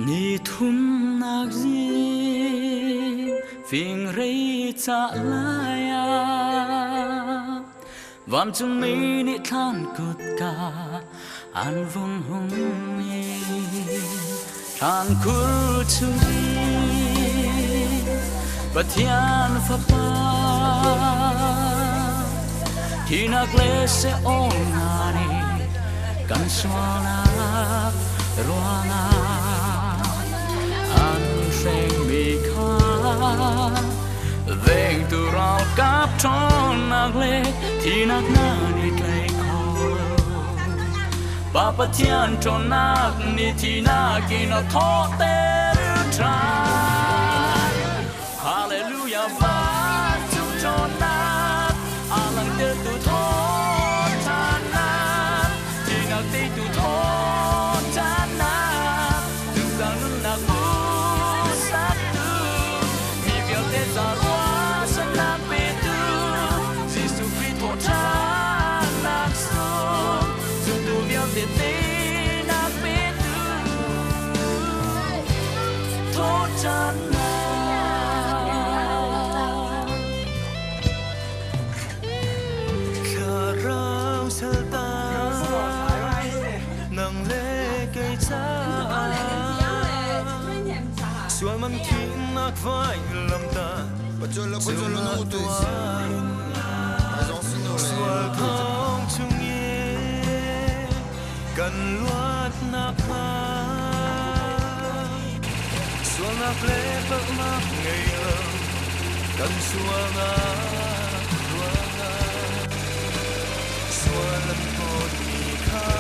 ni thum nak zin phing rei cha laya vam chung mi ni than kut ka an vung hung mi than kur chu ba thian fa pa khi nak le se on na ni kan swala ruanga an seng mi kha veng tu rao kap thon nak le thi nak na ni klei kho pa pa thian thon nak ni thi na ki no tho te tra hallelujah va tu thon nak alang te tu tho ta na thi nak te tu tho Xuân mang thiên nát vai làm ta Xuân nát toan Xuân thong chung ye Cần loát nát ma Xuân nát lệ bạc nát ngày lơ Cần xuân nát loa Xuân lần một mì khá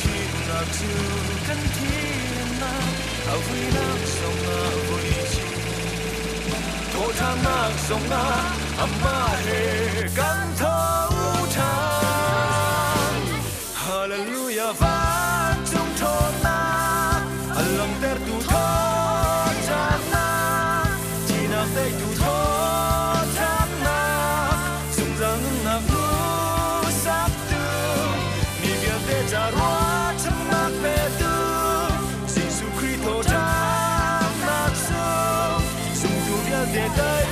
Thiên nát chư cần thiên nát vui nát sông vui chi thổ than nát sông âm ba hệ căn thấu than hallelujah vang trong thôn nát lòng ter tu thôn than nát chỉ nát tây tu thôn than nát sông răng nát nu sắc tư mi việc tê trả roa trong nát về tư để đây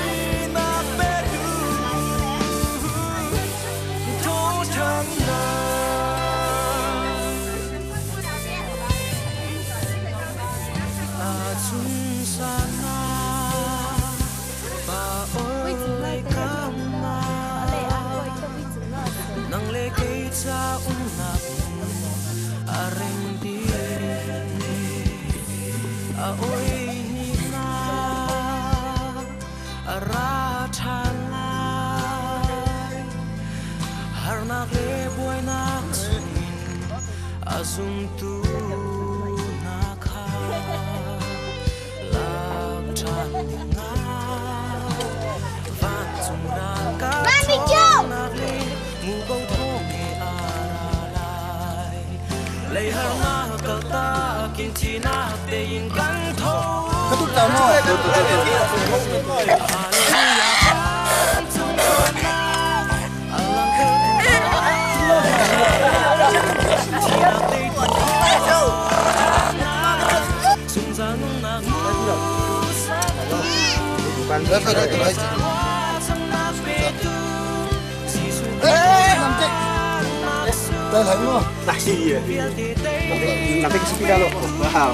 nát bé tu thô thang na chung sa na ba ôi lại cam na nang lê cây cha nạp reng đi ôi ra than lai har nak le boy nak swin azung tu nak ha lam than na van chung ra ka nak le mu bau tho ke ara lai le har na ka ta kin chi na te in kan tho cái tút tàu nó bạn rất là cái đấy tôi thấy không đại gì vậy làm cái speed đâu wow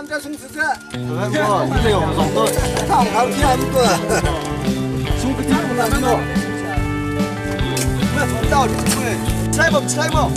这松子这，这有松子，上行天个，松子地不难弄，那从道理会。Try mo, try mo.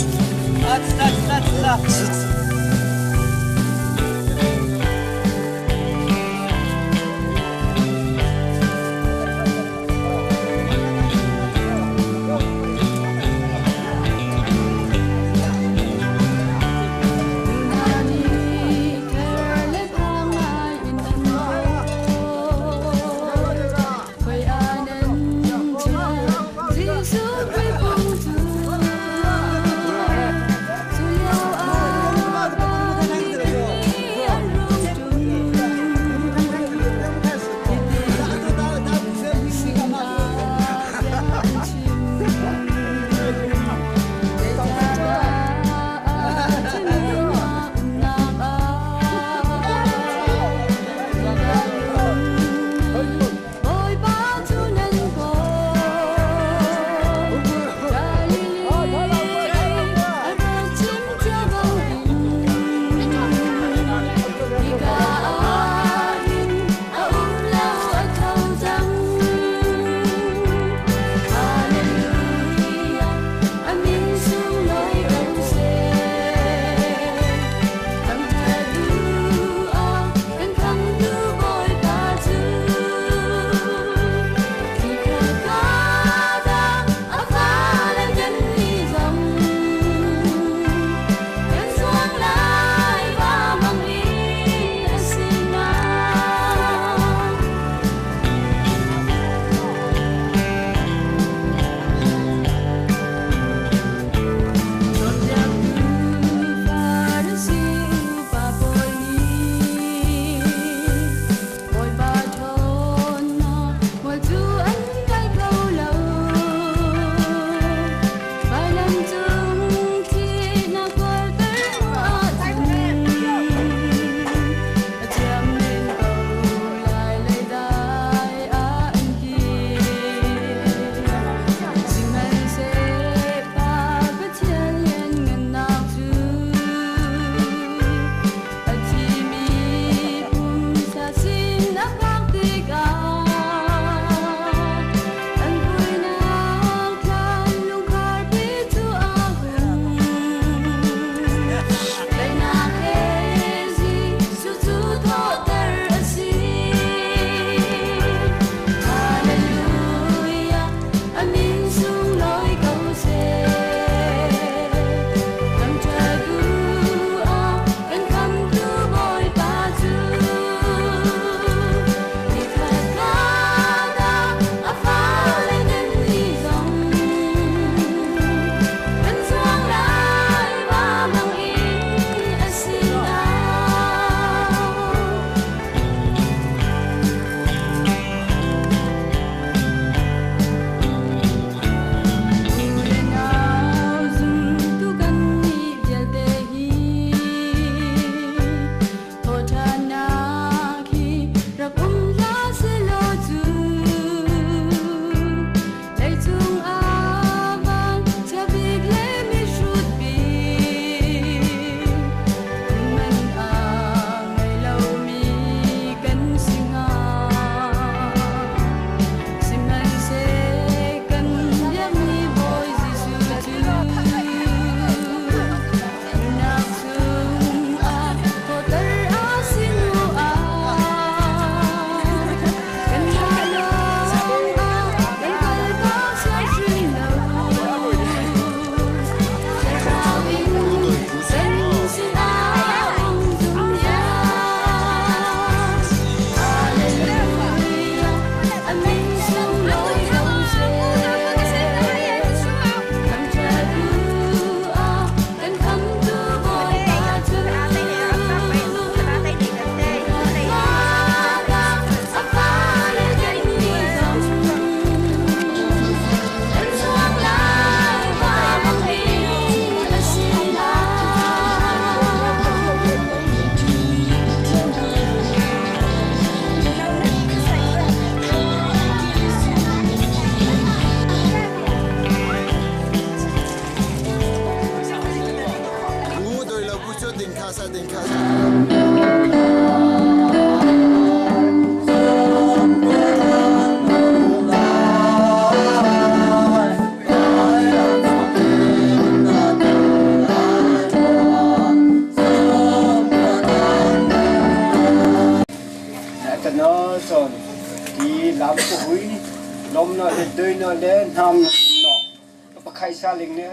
đến ham nọ bác khai xa linh này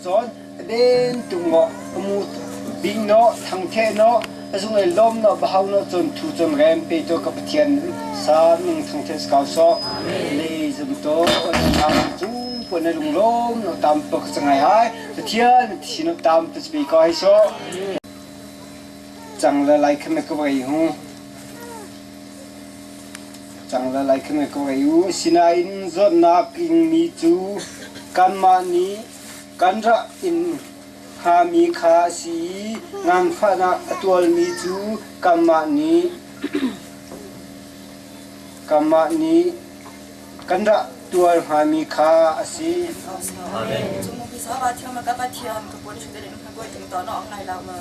giòn đến tung ngọ mu bing nó thằng thế nó dùng người lom nó bảo nó chôn thu chôn rem pe to cấp thiên sa mình thằng thế cao so lê dùng to tham chung quân nó lùng lom nó tam bậc ngày hai thiên thì nó tam tự bị coi so chẳng là lại không có vậy hông chẳng là lại không có vậy u xin ai giọt nạc in mi chú can mani can ra in hami khasi ngam phana atual mi chu kamani kanda tual hami kha asi amen chúng mình sẽ bắt theo mà các bạn thiền các bạn chúng ta đến các bạn chúng ta nó online làm mà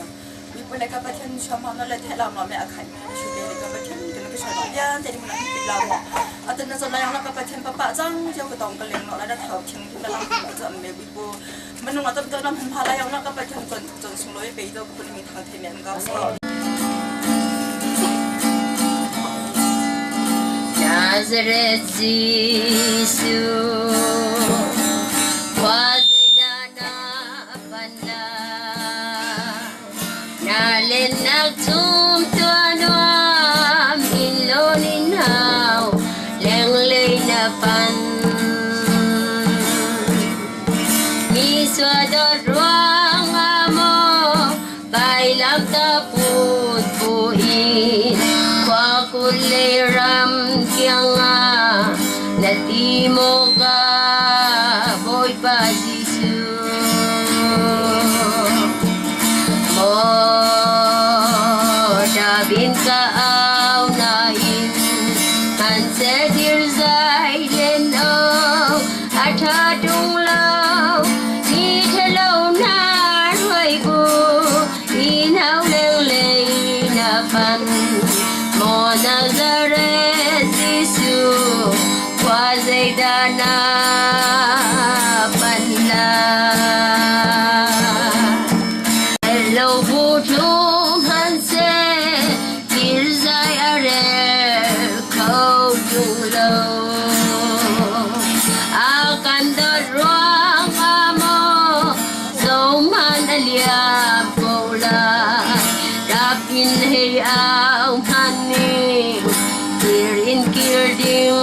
vì bữa nay các bạn thiền chăm họ nó lại thay làm nó mẹ khai mẹ chúng ta đến các bạn thiền từ cái sợi nó nhá thì mình làm việc làm mà ở trên nó là các bạn thiền papa răng cho cái tổng cái liền nó đã thảo thiền chúng ta làm cái chậm mẹ vì bữa mình nói tâm tư nó hình phá lại nó các bạn thiền tuần xuống lối bây giờ cũng mình thằng thiền mẹ cao sao Nazareth Jesus, Wazidana Panda, Nalin Nagtum Tuanuam, Inlonin Hao, Lenglay na Pan, Miswadot Ruang Amo, Bailam Taput Puin, Kulay ram kianga natimo ka boy pa Jisu mo dabin ka au nain kanse dir zai len o atha dung lao ni thelo na roi bu inau leng lei na pan Nazareth Jesus, Wazidana Panda. Hello, Butum Hanse, Tirzai Are, Kautulo. Akan Ruang Amo, Zoman Aliam Kola, Rapin Hiriam Hani. Kirding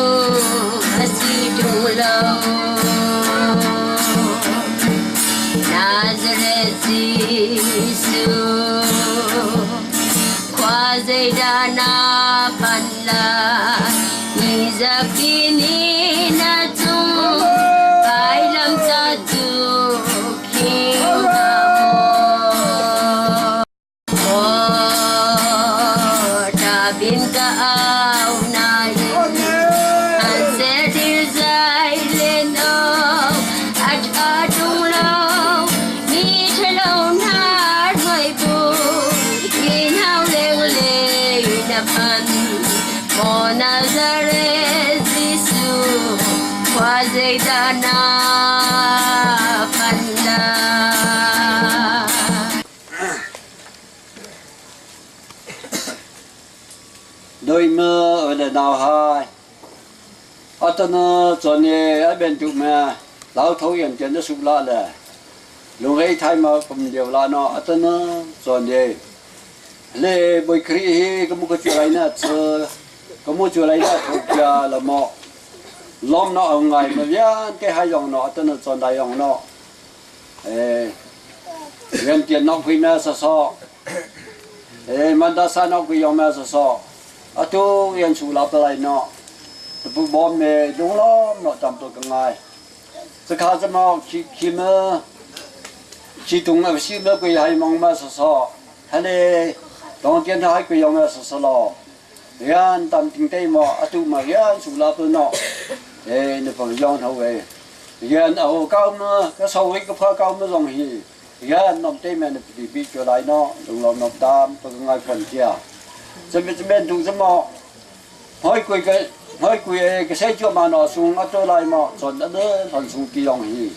asidulaw Nazareth Jesus Wazidana Panda Izapini na tung Bailam satu King Tabin ka Nazareth Jesus, Wazidana Panda. đôi mưa ở đằng nào hai ở trên chỗ này ở bên tụi mẹ lão thấu hiện trên nó sụp la là lúc ấy thay mà cũng điều là nó ở trên chỗ này lê bồi kri có một cái chuyện này nè có một chuyện này nè thuộc là mọ lom nó ở ngoài mà biết cái hai dòng nó tên là chọn đại dòng nó gần tiền nó quy mẹ so mà đã sao nó quy dòng mẹ so ở chỗ gần chủ lập lại nó tụi bom mẹ đúng lắm nó chăm tôi cái ngày sẽ khá cho mà khi mà chỉ tung ở xí nó quy hai mong mẹ so hay là đầu tiên hai quy dòng mẹ so lo gan tầm kinh tế mà ở chỗ mà gan chủ lập nó nó phải dọn hậu về gan ở cao nữa cái sau cái phá cao nó dòng gì gan nằm tây mình thì bị trở lại nó đúng lòng nằm tam tôi ngay phần kia cho bên chúng sẽ mà hỏi quỳ cái xe chưa mà nó xuống ở chỗ lại mà chọn đã đỡ phần xuống kia dòng gì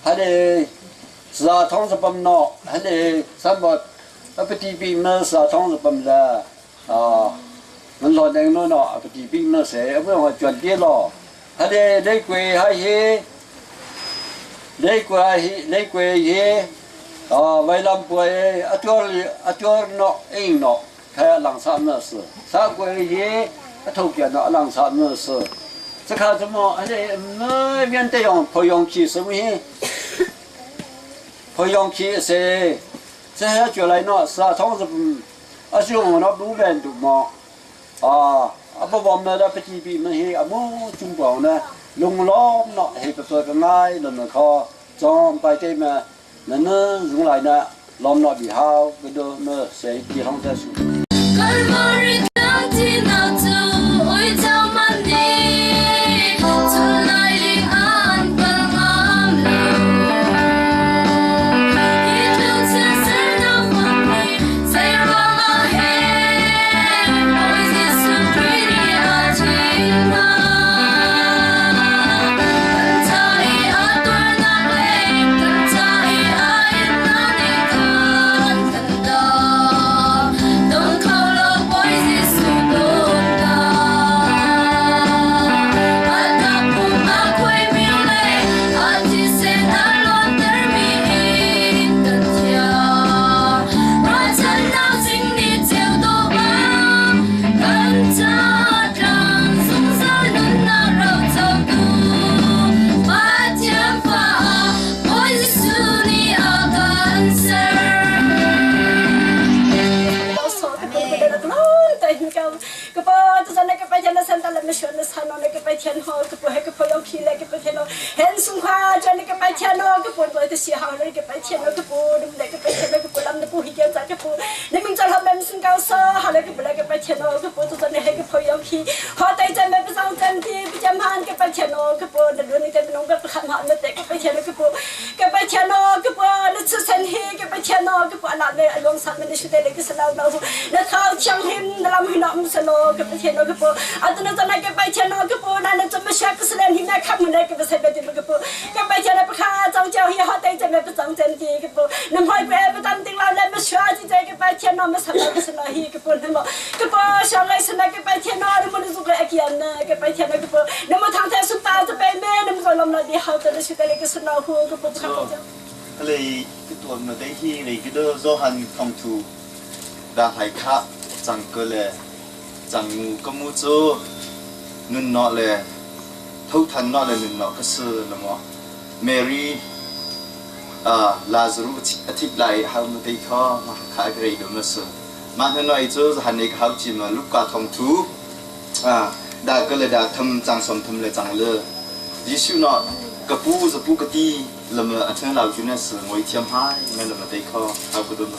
hay là ra thông sẽ bấm nó hay là sao mà ở bên TV mà ra thông sẽ bấm ra mình lo đen nó cái TV nó sẽ ở bên ngoài chuyển kia lo lấy quê hay hi lấy quê hi vậy làm quê ở nó in nó hay lăng sam nữa sự sao quê hi thâu kia nó lăng sam nữa sự这看什么？那面对用培养起什么？培养起是这些出来呢，是啊，同时就我那路边度嘛，不我们那不几笔么些，么中国呢，龙老那还不说个爱，那么靠装摆对么，那用来呢，老那比好，个都么谁地方在说。lấy cái tuần mà đấy thì lấy cái đó do hành không thủ đã hay khác chẳng cơ lệ chẳng ngu có mua cho nên nó lệ thâu thần nó là nên nó cái sự là mà Mary Lazarus thích lại how mà đấy khó mà khai cái đó mà sự mà nên nói cho hành này how chỉ mà lúc cả thông thú đã cái lệ đã thầm chẳng sống thầm lệ chẳng lơ Giêsu nó cái pu giờ pu cái ti làm ở trên lào chúng nó sử ngồi thiam hai nên là thấy khó how cái đó mà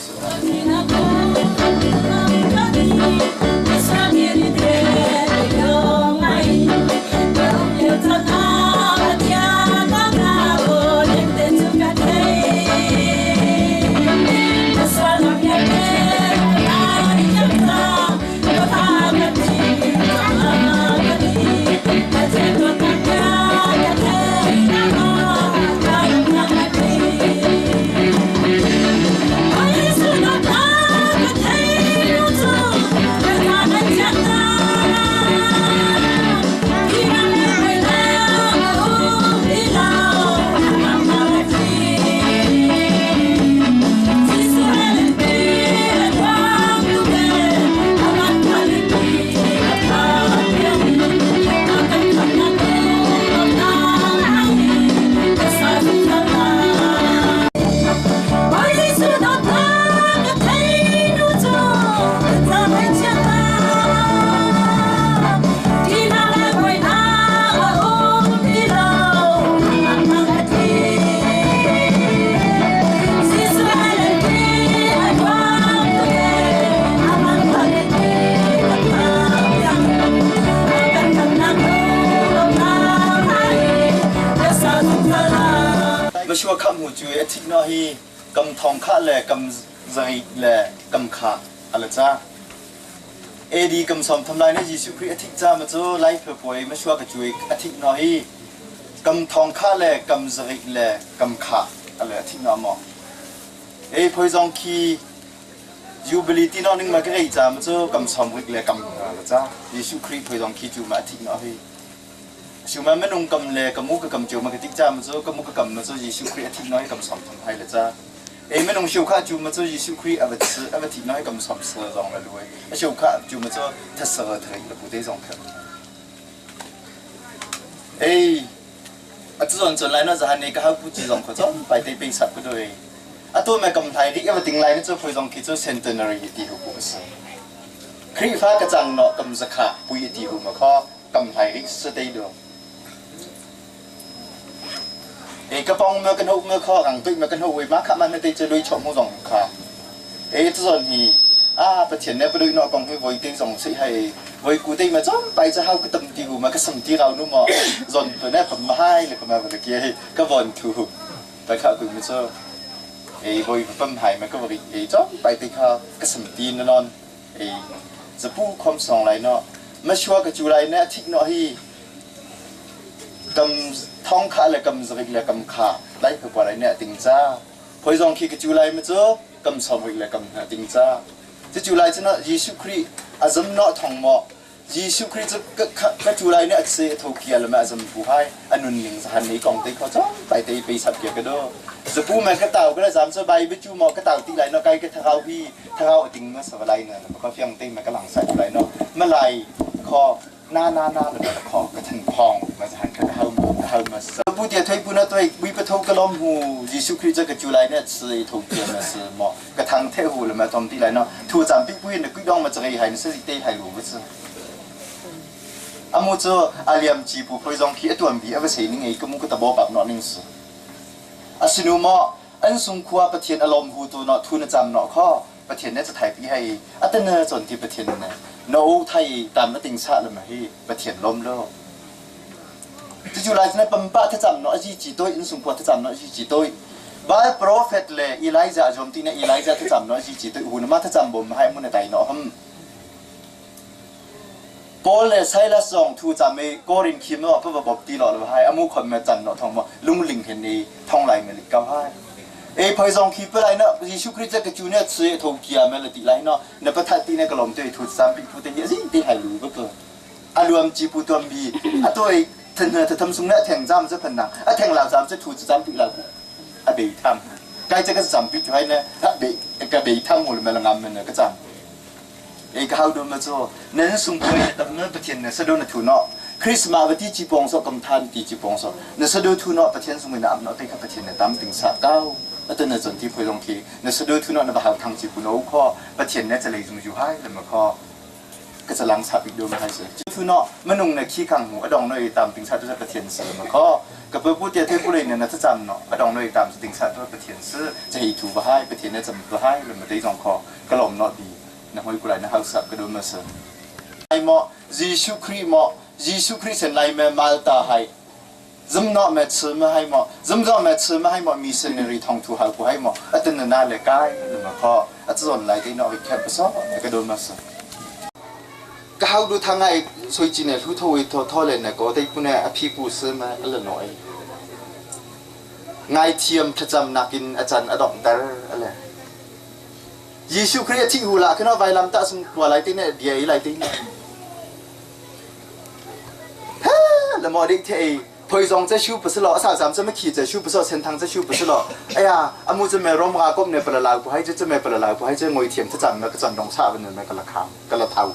ชั่วคำหัวจุยทิกน้อยกำทองข้าแหล่กำใจแหล่กำขาอะไรจ้าดีกำสมทำลายในยิสุคริสต์ทิกจ้ามาจ้าไล่เผื่อป่วยมาชั่วกับจุยทิกน้อยกำทองข้าแหล่กำใจแหล่กำขาอะไรทิกน้อยมอพอยจงคียูบิลิตี้น้อยนึงมาก็ได้จ้ามาจ้ากำสมริกแหล่กำอะไรจ้ายิสุคริสต์พอยจงคีจูมาทิกน้อย ชิวมันไม่นุ่งกำเลยกำมุกกำจูมันก็ติ๊กจ้ามันจะกำมุกกำมันจะยิชูครีอาทิตย์น้อยกำสอมทำให้เลยจ้าไม่นุ่งชิวข้าจูมันจะยิชูครีอาทิตย์น้อยกำสอมเสือรองเลยด้วยชิวข้าจูมันจะทัศเสือเธอแล้วผู้ได้รองเธอ这种转来那是还那个好不集中可做，摆在被杀不对。多买咁大啲，因為定來呢做配上去做 centenary 啲好故事。可以發個賬咯，咁實卡不一啲好嘛？靠咁大啲實地咯。個幫咩跟好咩靠，硬對咩跟好為嘛？卡มันได้จะลุยชมหัวรอง卡。這種係ประเทศเนี่ยประดุยนอกกองให้ไว้ที่ส่งสิให้ไว้กูได้มาจ้องไปจะเข้าก็ตำตีหูมาก็สั่งที่เรานู่นมาจนตัวนี้ผมมาให้เลยก็มาวันเกี้ยก็วนถูกไปเข้ากูไม่เจอไว้ปั๊มหายมันก็วันจ้องไปที่เขาก็สั่งตีนอนจะพูดความส่งไรเนาะมาชัวร์กับจุไรเนี่ยทิ้งเนาะที่กำท้องขาเลยกำสริกเลยกำขาได้คือว่าไรเนี่ยติงจ้าพอส่งขี้กับจุไรมาเจอกำสริกเลยกำติงจ้า这就来这那耶稣基督啊，怎么那同么？耶稣基督这就来呢，是头kia了嘛，怎么不还？啊，nun零是喊你讲的，可装摆地被杀嘅多。จะพูดมันก็เต่าก็ได้3 ใบไปจูหมอก็เต่าตีไรเนาะไกลก็เท้าพี่เท้าติงมาสบายเนี่ยมันก็เฟียงติงมันก็หลังใส่ไรเนาะเมื่อไรคอหน้าเลยคอกระทันพองมาจะหันกระเท้ามาพูดเดียวทพูดนะตัววิปโทกล้อมหูยิสุคริสต์กับจุไลเนี่ย是头天嘛是么กระทังเทหูเลยมาทำตีไรเนาะทูจำปีปุ้ยเนี่ยกุยดองมาจะไงหายนี่สิเตะหายรู้ไม่ใช่อามูจะอาเลียมจีบุพยองขี้ตัวมีเอาไปใช้นี่ไงก็มุกตะบอแบบนอนนิ่งสิอาสินุมะอันสงควาประเทศอารมณ์หูตัวเนาะทุนจำเนาะข้อประเทศเนี่ยจะถ่ายพี่ให้อัตเนอจนที่ประเทศเนี่ยโน้ไทยตามมาติงชาเลยมาให้ประเทศล้มโลกที่จุฬาเนี่ยปั๊มป้าที่จำเนาะจีตัวอันสงควาที่จำเนาะจีตัวบ้านโปรเฟตเลยอีไลซ่าจอมตีเนี่ยอีไลซ่าที่จำเนาะจีตัวหูนมาที่จำบ่มให้มุนในเนาะฮัมปอลเลยใช้ละส่งทูจำไม่ก็รินคิมเนาะเพื่อบอกตีหล่อเลยให้อามูคนมาจันเนาะทองว่าลุงลิงเห็นนี่ทองไหลเงินเก้าให้พอส่งคิดไปไรเนาะยิสุคริสต์ก็จูเนี่ยซื้อทงเกียร์มาเลยตีไรเนาะในประเทศตีเนี่ยก็ลมตัวทูจำปีพูดแต่เยอะสิตีให้รู้ก็เกิดอารมณ์จีปูตัวมีตัวท่านทำสุ่งเนี่ยแทงจำจะพันนังแทงเหล่าจำจะทูจำปีเราเบยทำใกล้จะก็จำปีช่วยเนี่ยเบยทำหมดเลยมันงามมันเนี่ยก็จำก็เขาดูมาโซ่เน้นสุ่งไปแต่เมื่อประเทศเนี่ยสะดุดทูเนาะคริสต์มาสวันที่จีบองโซ่กำทันตีจีบองโซ่เนี่ยสะดุดทูเนาะประเทศสุ่งไปน้ำเนาะแต่กับประเทศเนี่ยตามถึงสะเก้าแล้วแต่เนี่ยจนที่พยองคีเนี่ยสะดุดทูเนาะในบ้านทางจีบุโน่ข้อประเทศเนี่ยจะเลยสุ่งอยู่ให้เลยมาข้อก็จะลังสับอีกดูมาให้สิทูเนาะมันนุ่งเนี่ยขี้ขังหูอดองหน่อยตามถึงชาติด้วยประเทศเสริมมาข้อกับเพื่อพูดเดียวที่ผู้เรียนเนี่ยนะถ้าจำเนาะอดองหน่อยตามถึงชาติด้วยประเทศซื้อจะให้ถูกมาให้ประเทศเนี่ยจะมาให้เลยมาได้สองข้อกระหล่อมเนาะดีนะฮอยกุไลนะฮาวสับก็ดูมาเสริมไอ้หมอยิสุคริสต์ในเมืองมาลตาให้จำเนาะแม่ซื้อมาให้หมอจำเนาะแม่ซื้อมาให้หมอมีเซนเนอรี่ทองถูกหากูให้หมออัตโนนาเลยใกล้เลยมาข้ออัตโนนาเลยที่เนาะแค่ภาษาก็ดูมาเสริมก็เขาดูทางไงสวยจริงเนี่ยทุกทเลยเนี่ยก็ได้พูดเนี่ยพี่กูซื้อมาอะไรหน่อยไงเทียมประจำนักกินอาจารย์อดอมแต่อะไรยิสุคริสต์ที่หูละขึ้นว่าไวลัมตาสมตัวอะไรที่เนี่ยเดียอะไรที่เนี่ยฮ่าแล้วมอดิที่พอยองจะชู不是了3จะไม่ขี่จะชู不是เส้นทางจะชู不是了哎呀อามูจะไม่รำกาก็เนี่ยเปล่ากูให้จะไม่เปล่ากูให้จะงอยเทียมถ้าจำมันก็จำดงชาเป็นเนี่ยก็ละคำก็ละเท่า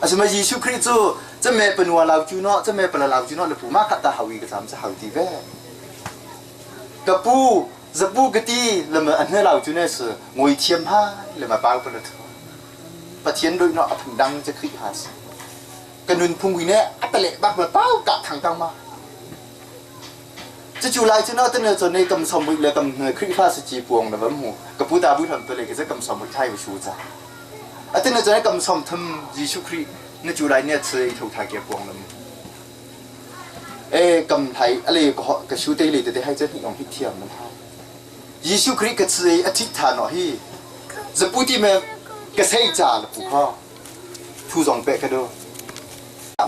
อาสมัยยิสุคริสต์จะไม่เป็นวัวเราจูเนาะจะไม่เป็นเราจูเนาะเลยผู้มากขัดตาหาวีก็ทำจะหาดีแว่กับปูจะปูกตีเลยมาอันนี้เราจูเนี่ยสิงวยเทียมผ้าเลยมาเป้าเป็นตัวประเทียนโดยเนาะถึงดังจะขึ้นหาสิกันนุนพุงวีเนี่ยอัตเละบักมาเป้ากับทางตังมาจะจูไลจูเนาะตั้งแต่จนในกำสมบุญเลยกำเงยขึ้นฟ้าสจีปวงนะบ้าหมูกับปูตาบุญทำตัวเลยก็จะกำสมบุญไทยไปชูจ้าอันนี้จะให้กำสมทำยิสุคริสต์ในจุไลเนี่ยซื้อถูกทางเก็บวงแล้วกำไทยอะไรก็ชูเตลิแต่ให้เจ้าหญิงของพิเทียมมันให้ยิสุคริสต์ก็ซื้ออธิษฐานหน่อยที่จะพูดที่มันก็ใช้จ่าหรือผู้พ่อทูสองเป๊ะกันด้วย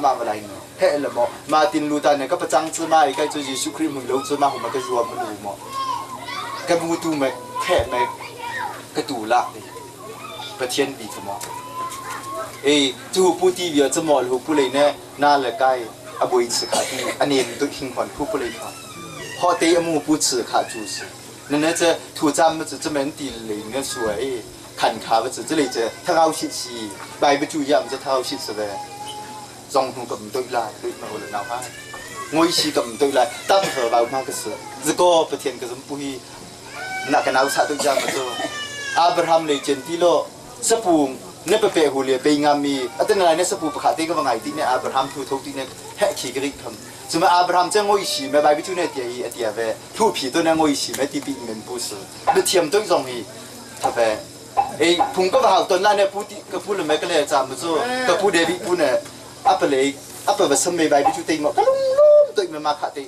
มาอะไรเนี่ยเฮ้ยละหมอมาตินลูตาเนี่ยก็ประจังซื้อมาไอ้ใกล้จะยิสุคริสต์มึงรู้ซื้อมาผมมันก็รวมมันดูหมอก็มูตูมันแค่ไม่ก็ตูละประเทศบีสมอจูปูตีเบียสมอหรือผู้เลยเนี่ยน่าเลยใกล้อ不会吃卡的，年都情况苦不来卡，好歹木不吃卡就是，那这土咱们这门地里那说看卡不是这里这他好些是，白不注意这他好些是呗，中途咁对来对嘛我哪怕，我一时咁对来，当时老妈个是，这个不天个什么不会，那个哪啥对家么做，阿布哈姆来见地了，是不？เนี่ยไปหูเลียไปงามีอันนั้นอะไรเนี่ยสปูปะขาตีก็ว่าไงตีเนี่ยอับราฮัมทูทุกตีเนี่ยแห่ขี้กริกทำสมัยอับราฮัมจะงอยสีไม่ไปไปจู่เนี่ยเดียเดียเวทูผีตัวเนี่ยงอยสีไม่ตีปีเงินผู้สื่อไม่เทียมตัวตรงนี้ทำไมผมก็ว่าเอาตัวนั้นเนี่ยผู้ที่ก็พูดเลยไม่ก็เลยจำมาจู่ก็พูดเดบิพูดเนี่ยอัปเลยอัปแบบสมัยไปจู่ตีมันก็ลุ่มตัวมันมาขาตี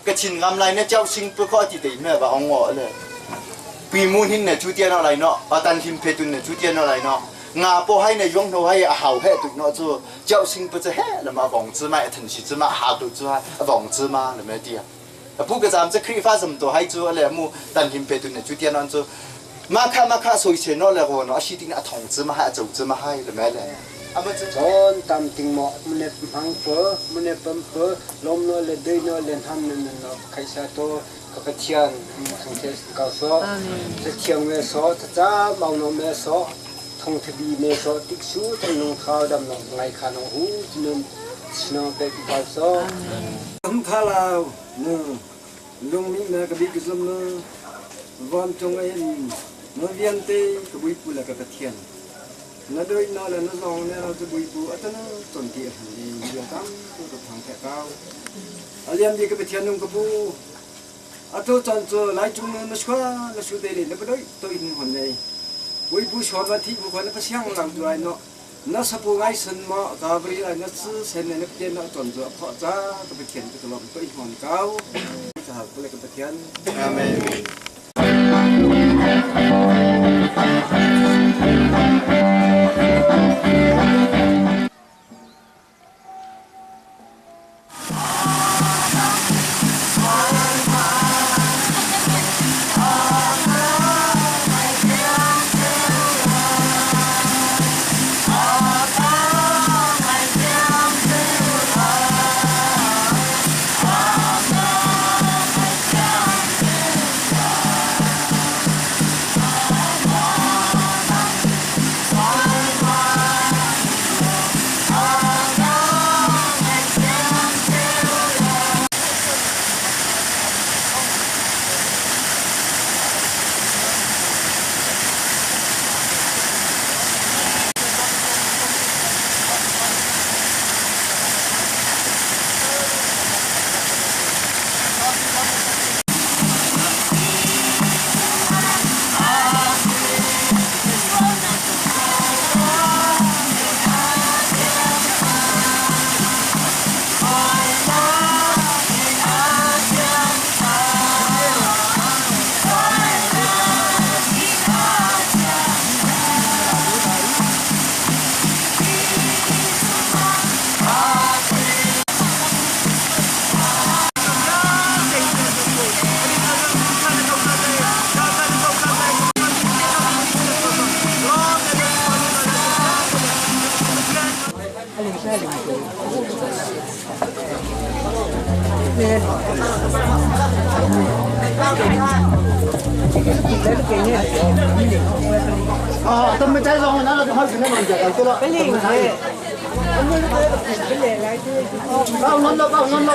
ก็ชินงามไรเนี่ยเจ้าชิงเพื่อข้อที่ตีเนี่ยว่าเอางอเลยปีมูลหินเนี่ยจู่เตียนอะไรเนาะอาตันหิมเพตุนเนี่ยจู่เตียนอะไรเนาะงาพอให้ในยงโทให้หาวให้ตุกเนาะจู่เจ้าสิง不是嘿了嘛王子嘛腾起子嘛好多子啊王子嘛了没地啊不过咱们这可以发什么多还จู่了么但hin peตุนจู่เตียนนั่นจู่มาค่าสวยเชนเนาะแล้วก็เนาะสิติงอะถง子嘛还走子嘛还了没เลยอ่ะมันจะอนตามติงหมอมันเนี่ยพังเฟ้อมันเนี่ยปั๊มเฟ้อลมเนาะเลยด้วยเนาะเลยทำนั่นเนาะใครซาโตกับเทียนทางเทศเก่าซ้อจะเทียงเมซ้อจะจ้าเมาเนาะเมซ้อทงทบีเมโซติกชูทงนงข้าวดำนงไงขานงหูจนชนเปกิบาโซผมข้าลาวนึลุงนี่นะกบิกซุมนึวันจงไอ้นเวียนเตกบุยปูละกะเทียนนั่นด้วยนั่นแหละนั่นสองเนี่ยเราจะบุยปูอัตนะจนที่ดีเรื่องตั้งตัวทางแถวเก้าอาเลียมดีกะเทียนนุ่งกบูอัตโตจันโจไล่จุงนั่นชัวนั่นสุดเดลินั่นไปด้วยตัวอินคนเลยวิบุชอนวันที่บุคคลนั้นเสียงหลังตัวไอ้เนาะนั่นสปูไงสันมากาบรีไอ้นั่นซื้อเส้นในนักเรียนนั่นจนจะเพาะจ้าก็ไปเขียนไปตลอดตัวอีกคนเก้าจะหาคนเลยก็ไปเขียนอาเมนทำไมใจร้อนนะเราจะให้ถึงได้มันจะกันตัวละเป็นยังไงเอาเงินเราเอาเงินเรา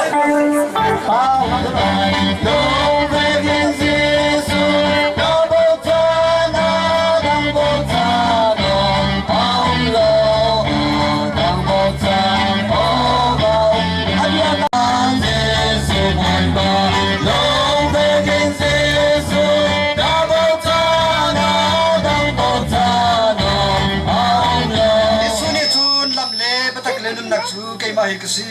มาเฮกซี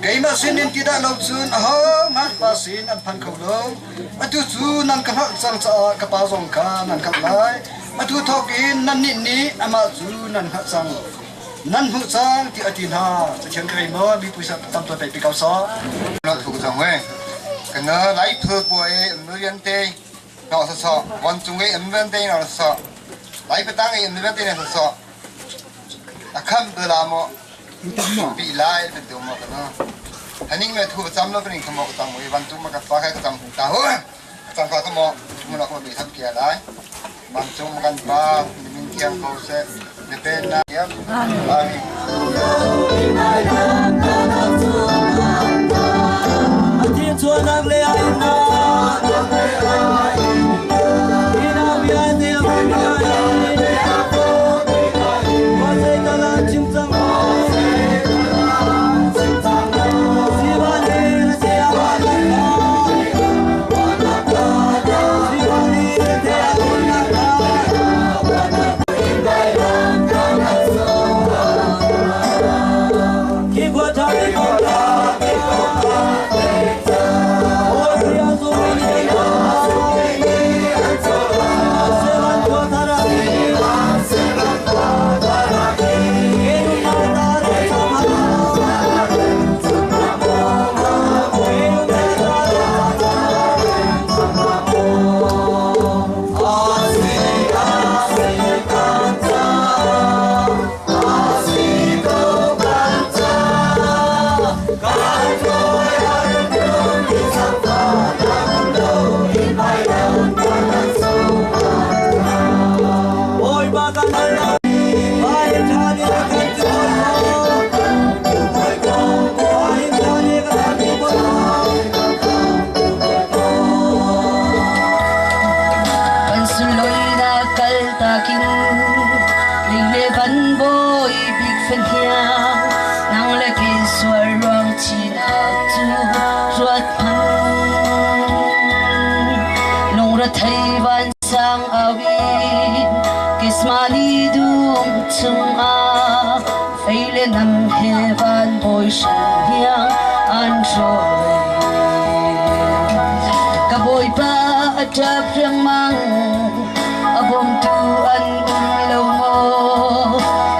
ไกมาสินินติดาลบซูนอ้าวงั้นภาษินอันพันเขาลงมาดูซูนันกันหักสังสะกระเป๋าสงคานันขับไล่มาดูทอกินนันนินี้อามาซูนันหักสังนันหักสังที่อธินาจะเชิญใครมามีผู้สัตย์ตามตัวไปปีเก่าซ้อเราถูกสังเวกันเนอไล่เธอป่วยมือยันเตยนอสสอวันจุงเวมือยันเตยนอสสอไล่ไปตั้งมือยันเตยนอสสอตะคันเบลามอปีไล่เป็นตัวหมดนะ haning me thu cham lo kring khamo tang moi ban tu ma ka pa khai ka cham ta ho cham ka khamo mu na ko bi thap kia lai ban tu ma kan pa min kiang ko se ne pen na ya amin thiên chúa nang lê ai na ina vi ai te vi ai qua dây ta la chim chang si ba ne na se a ba na si ba ne te a na ki qua cha ni ko la Kismani dung chung a feile nam heaven boy shan yang anjoy ka boy pa atap yang mang abom tu an lo mo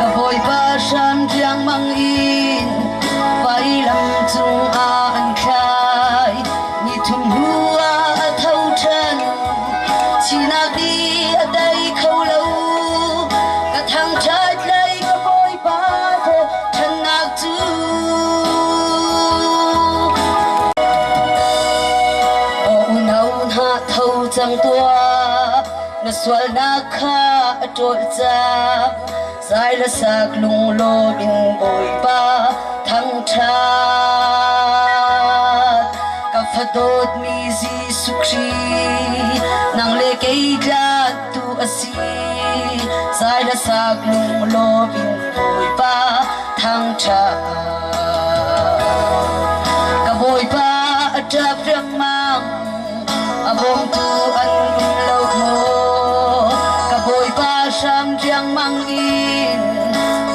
ka boy pa sham yang mang in pai lam chung a an khai ni thum hua thau chan china di dai khâu lâu thang trái lấy cái bôi ba thô thân nạc chú ôn hậu hạ thâu chẳng tua nó xoay nạc khá trội ra dài là sạc lung lô bình bôi ba thang trái cà phê đốt mi di sukri nàng lê cây gạt tu asi sai đã sạc lung lô bình bồi ba thang trà cả bồi ba trà riêng mang bông tu ăn lâu mô cả bồi ba sam riêng mang in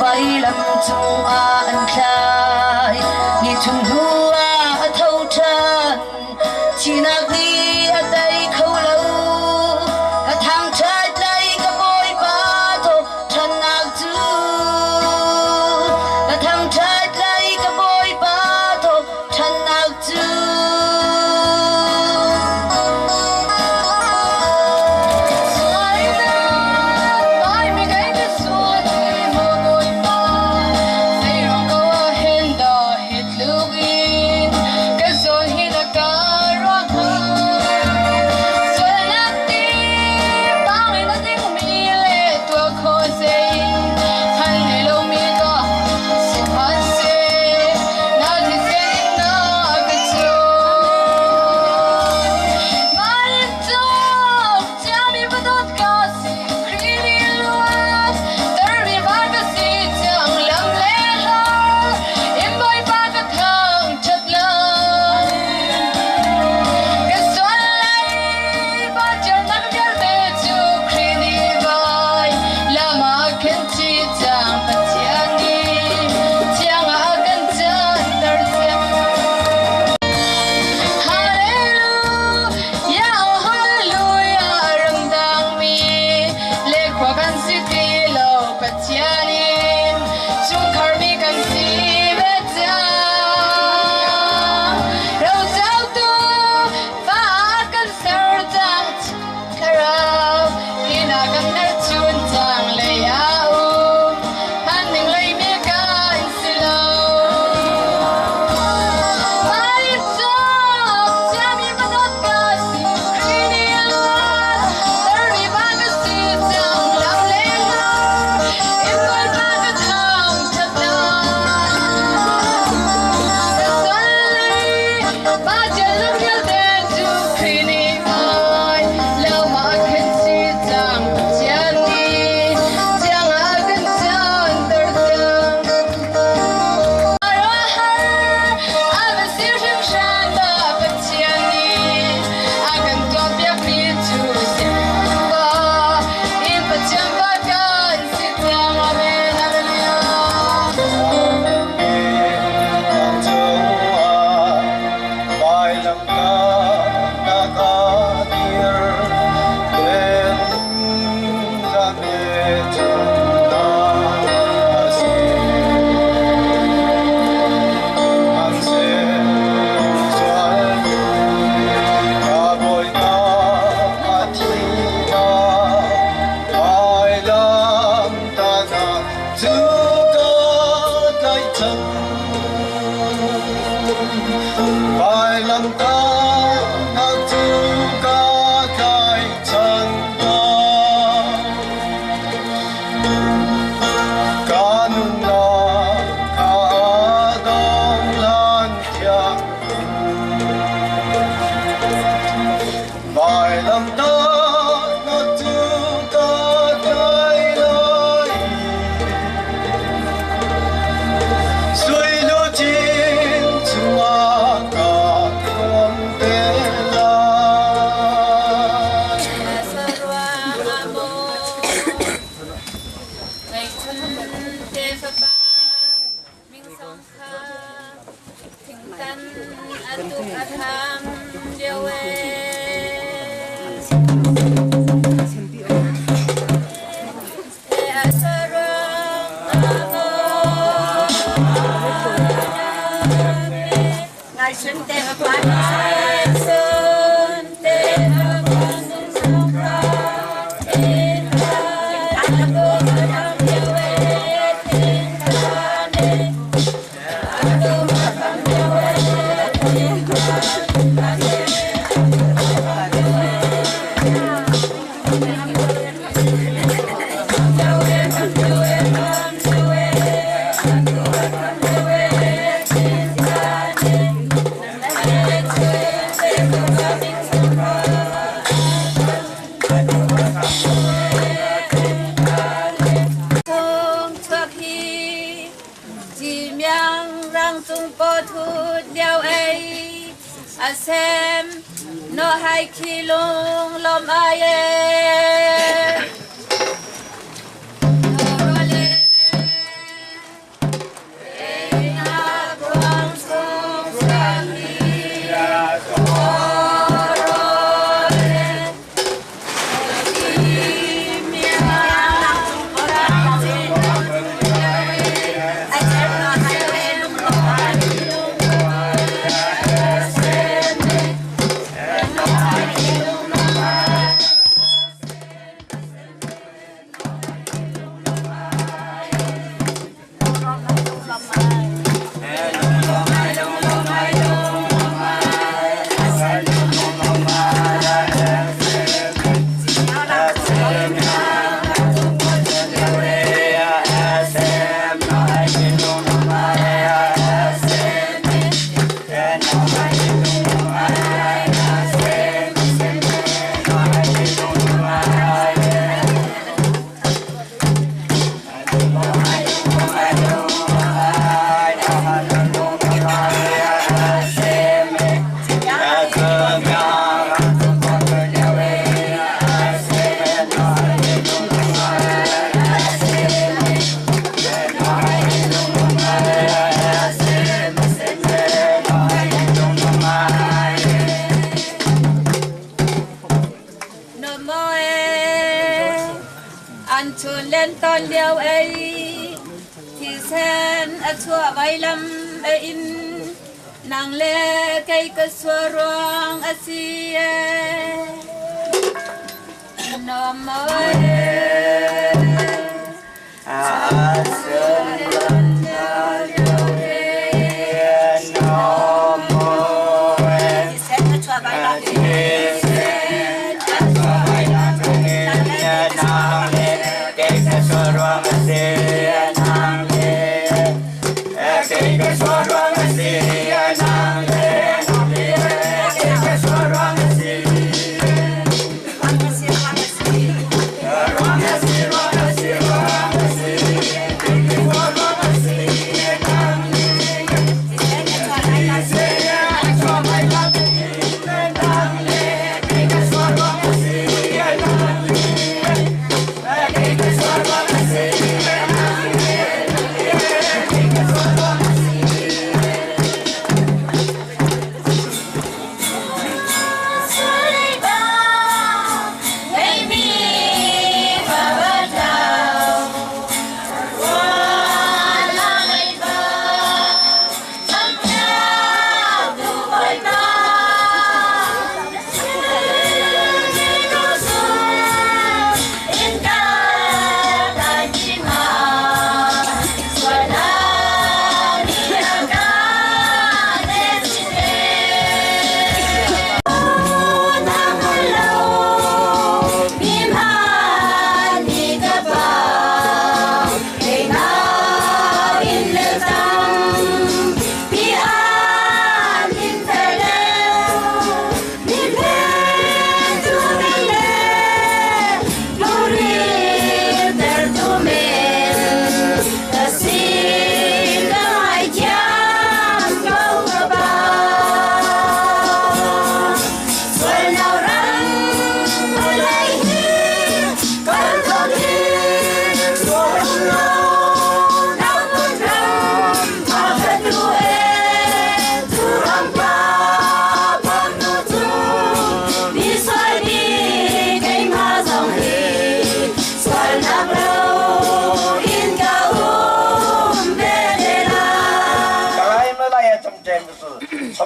bay làm chung ăn khai đi chung hua thâu tràn chỉ nạc đi ở đây khâu lâu cả thang trái lấy cả bồi ba thô thân nạc chú cả thang trái lấy cả bồi ba thô thân nạc chú Hãy subscribe cho kênh Ghiền Mì Gõ để không bỏ lỡ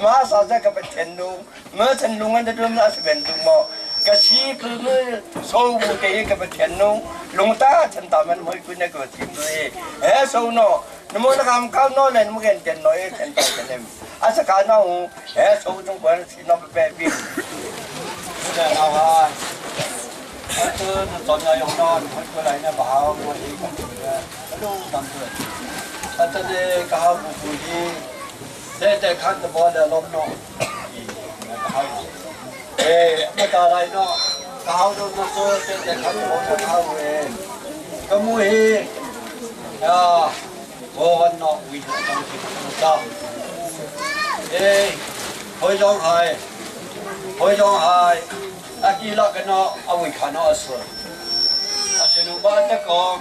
มาสาจะกับเทนลุงเมื่อเทนลุงอันจะรวมน่าจะเป็นตุงหมอกระชีคือเมื่อโซ่บุตรกับเทนลุงลุงตาฉันตามันไม่คุ้นกับทีมเลยโซ่โน่นโมนักการข้าวโน่เลยนโมเห็นเทนน้อยเทนตาเทนเอ็มอาศัยการน้องโซ่จงเป็นสิ่งน้องเป็นแบบแต่เราฮะคือตอนยองนอนคนอะไรเนี่ยบ้าวันนี้ก็ดูตามตัวแต่ตอนนี้ก็เขาบุญที่แต่ขั้นตะบอลลมเนาะไม่ตาอะไรเนาะเขาโดนมาโซ่แต่ขั้นตะบอลเขาเองก็มุ้ยวันเนาะวิ่งต้องคิดจ้าหอยจองหายหอยจองหายอากีลักกันเนาะเอาไว้ขานเอาสิอาเชนุบ้านตะกอง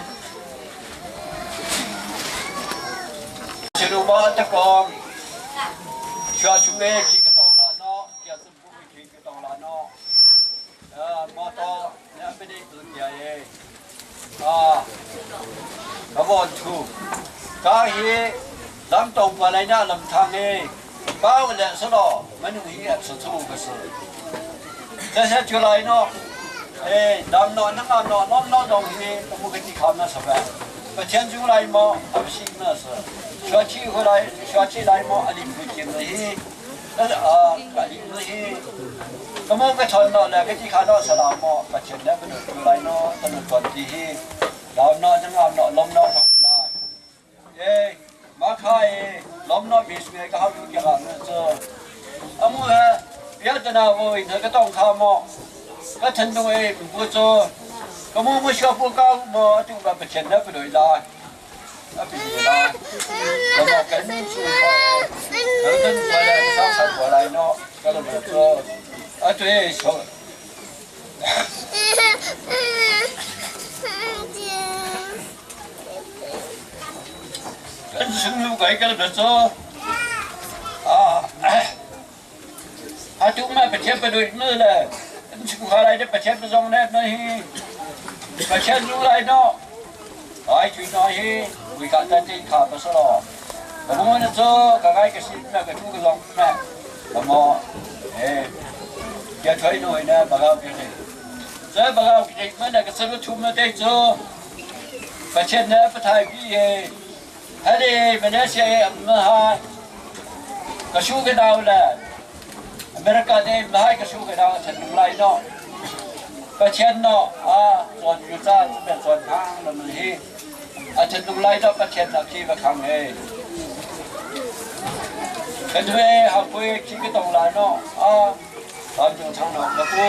เชนุบ้านตะกองชัวชุเมฆขี้กระตองลาเนาะเกี่ยวกับผู้ขี้กระตองลาเนาะมอตอเนี่ยไม่ได้ตื่นใหญ่ขบวนชูกาฮีลำตรงอะไรเนี่ยลำทางนี้บ้าวันละสลอมันอยู่ที่สุดก็สิแต่เช้าจุฬาเนาะดำนอนนั่งนอนล้อมล้อตรงนี้ต้องมุกที่ข้ามน่ะสบายแต่เช้าจุฬาหมออับชิมน่ะสิชัวชีคนไรชัวชีไรหมออันนี้คุยกันเลยอันนี้เลยก็มุกไปชนเนาะแล้วก็ที่ข้าเนาะสลามหมอแต่เช้าเนี่ยเป็นจุฬาเนาะตอนก่อนที่ดำนอนนั่งนอนล้มนอนทั้งได้มาขายล้มนอนบิสเมียก็เขาดูกี่ครั้งเจออามูฮะอยากจะน่าโวยเธอก็ต้องข้ามหมอก็ฉันดูผู้โจก็มูไม่ชอบพวกเขาหมอจุกแบบเป็นเช่นนั้นไปเลยได้ไปเลยได้ก็บอกกันสู้เขาเดินไปเลยสร้างสรรค์อะไรเนาะก็เลยแบบก็ตัวเองชอบกันซึ่งลูกไก่ก็เลยแบบอาจุกมาประเทศไปด้วยมือเลยชิคุอะไรได้ประเทศไปส่งแน่นอนประเทศรู้ไรเนาะไอ้จุยน้อยวิการตัดที่ขาไปสลอแต่พวกนั้นเจอกระไรกระสิบแม่กระทุกกระลองแม่แต่หมออย่าช่วยหน่อยนะบางเอากินเจ้าบางเอากินเมื่อไหร่ก็ซื้อชุ่มมาได้เจอประเทศนั้นประเทศพี่ฮัลโหลเป็นเสียเมื่อไหร่ก็ชูกันเอาแหละอเมริกาเนี่ยไม่ให้กระชูกันเอาฉันดูไรเนาะประเทศเนาะส่วนยูซ่าเป็นส่วนทางแล้วมันที่ฉันดูไรเนาะประเทศนักขี่มาขังเป็นเว้ยหากไปขี่ก็ต้องไรเนาะตอนอยู่ทางนอกแล้วก็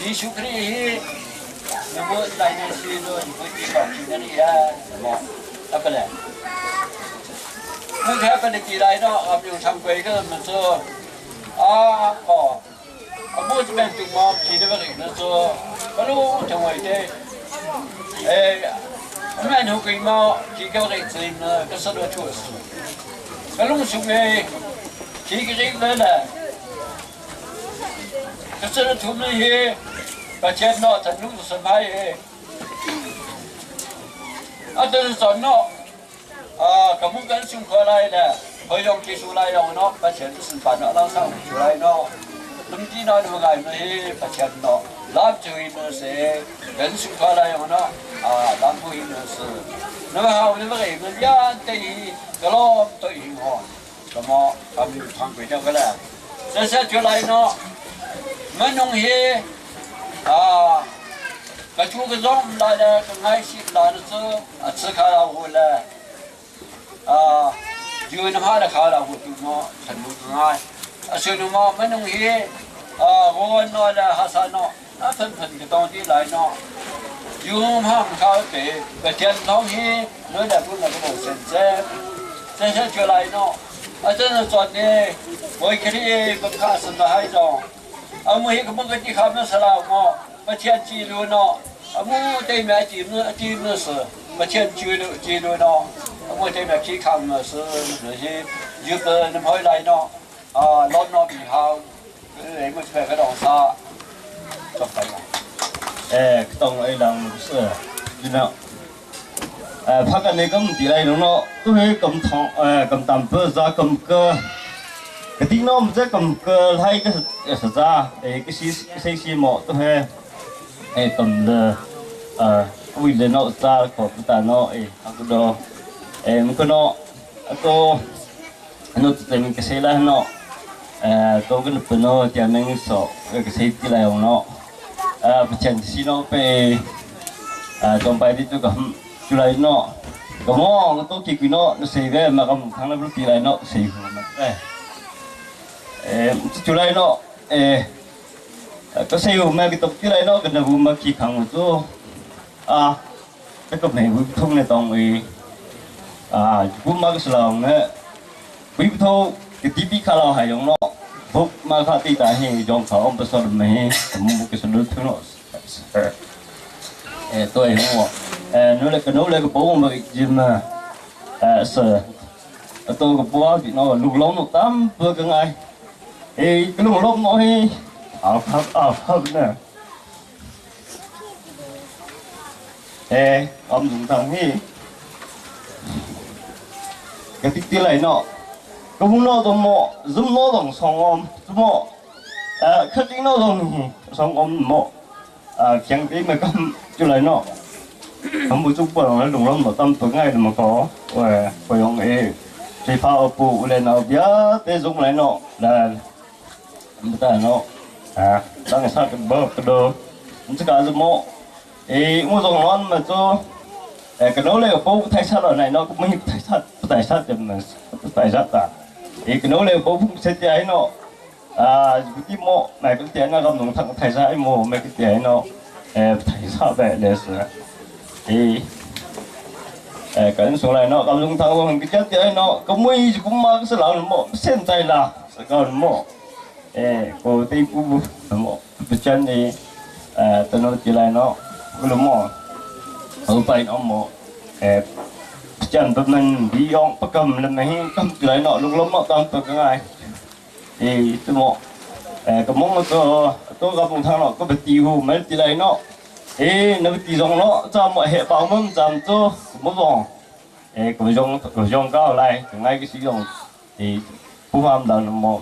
ยิสุครีย์เนี่ยมันได้ในชีวิตเลยไปที่บ้านที่นั่นเนี่ยบอกอะไรเลยเมื่อแค่เป็นกี่ไรเนาะอยู่ทางไปก็มันเจอก็พูดจะเป็นจุดมองขี่ได้ไหมนะเจอก็รู้จังหวะที่แม่หนูกินมาขี่ก็ได้จริงนะก็สะดวกช่วยสุดก็ลุงสุกเลยขี่ก็ได้เลยแหละก็สะดวกทุ่มเลยประเทศเนาะฉันรู้สบายแต่สอนเนาะก็มุ่งกันสุ่มอะไรเนี่ยพอยองกิสุไลยองเนาะประเทศสุนทรเราสร้างสุไลเนาะลุงจีนดูไงไม่ประเทศเนาะลาบจุยเนาะเสียกันสุ่มอะไรยองเนาะลาบจุยเนาะเสียนั่นว่าเอาเนี่ยมันยันตีก็ล้อมตัวเองหัวก็มอทำอยู่ทางไปเจ้าก็แล้วเสียจุไลเนาะมันนงเฮก็ชูกระจอมลายเลยก็ง่ายสิลายเสือเสือขาเราหัวเลยยูนมาได้ขาเราหัวตัวมอฉันดูง่ายเสือหนุ่มมันนุ่งเฮวันนอนเลยฮัสซันเนาะเพิ่นก็ต้องที่ไหลเนาะยูมาเขาเตะก็เทียนท้องเฮเนื้อแต่พูดแล้วก็บอกเซนเจอไรเนาะอาจารย์สอนเนี่ยมวยคดีบังคับสนให้จงมือเฮก็มึงก็ที่ข้ามนั่นสลาวมอมาเทียนจีรูเนาะมูเตยแม่จีเนื้อเสือมาเทียนจีรูเนาะมูเตยแม่ขี้ข้ามเนื้อเสือหรือที่ยืดน้ำห้อยไหลเนาะล้นเนาะปีหาวมันจะเป็นกระดองซาจบไปละต้องไอ้ดังเสือนี่เนาะพักกันนี้ก็มันตีไรเนาะตัวนี้กำทองกำตำเพื่อจะกำเกอ cái tiếng nó sẽ cầm cơ hay cái sự ra cái xí mỏ tôi hay cầm vì để nó ra của ta nó cái đó mình có nó để mình cái xe là nó tôi cái nút nó thì mình sợ cái xe thì là nó chân xí nó về trong bài đi tôi cầm chú lại nó có mò tôi chỉ nó xe về mà cầm thằng nó thì lại nó xe mà chú lại nó cái xe mà cái tập chú lại nó cái nào mà chỉ khăng một chỗ cái cặp này thông này tòng ấy cũng mà cái sòng này quý thô cái tivi khá là hay giống nó phúc mà khá tí ta hay giống thảo ông bớt sờn mấy một cái sờn thứ nó tôi không ạ nó là cái bố mà cái gì mà sợ tôi cái bố thì nó lục lông nó tắm vừa cái ngày cái lục lông nó hay hợp nè ông dùng thằng gì cái tí này nó cái vùng nó đồng mỏ zoom nó đồng song om zoom mỏ cái tí nó đồng song om mỏ chẳng tí mà cầm chỗ này nó không một chút bận nó đồng lắm mà tâm tối ngày mà có và phải ông ấy chỉ phao phụ lên nào bía té dùng này nó là người ta nó đang cái sao cái bơ cái đồ nó chỉ cả zoom mỏ mua dùng ngon mà cho cái nấu lên bố thay sát ở này nó cũng mới thay sát thì mình thay sát à cái nấu lên bố cũng sẽ chạy nó cái mộ này cái tiền nó làm nông thằng thay sát mộ mấy cái tiền nó thay sát về để sửa thì cái số này nó làm nông thằng cái chất chạy nó có mấy cũng mà cái làm mộ xem tay là còn mộ cô tí cũng mộ cái chân thì tao nói chỉ lại nó cái mộ ở đây nó mộ chân tụi mình đi ông bắt cầm lên mấy cầm lại nọ lúc lắm nọ tam tụi cái này thì tôi mộ cái món tôi gặp một thằng nọ có bị tiêu mấy tí này nọ nó bị tiêu rong nó cho mọi hệ bảo mâm làm cho một rong cái rong cao lại ngay cái sử dụng thì phú phạm là một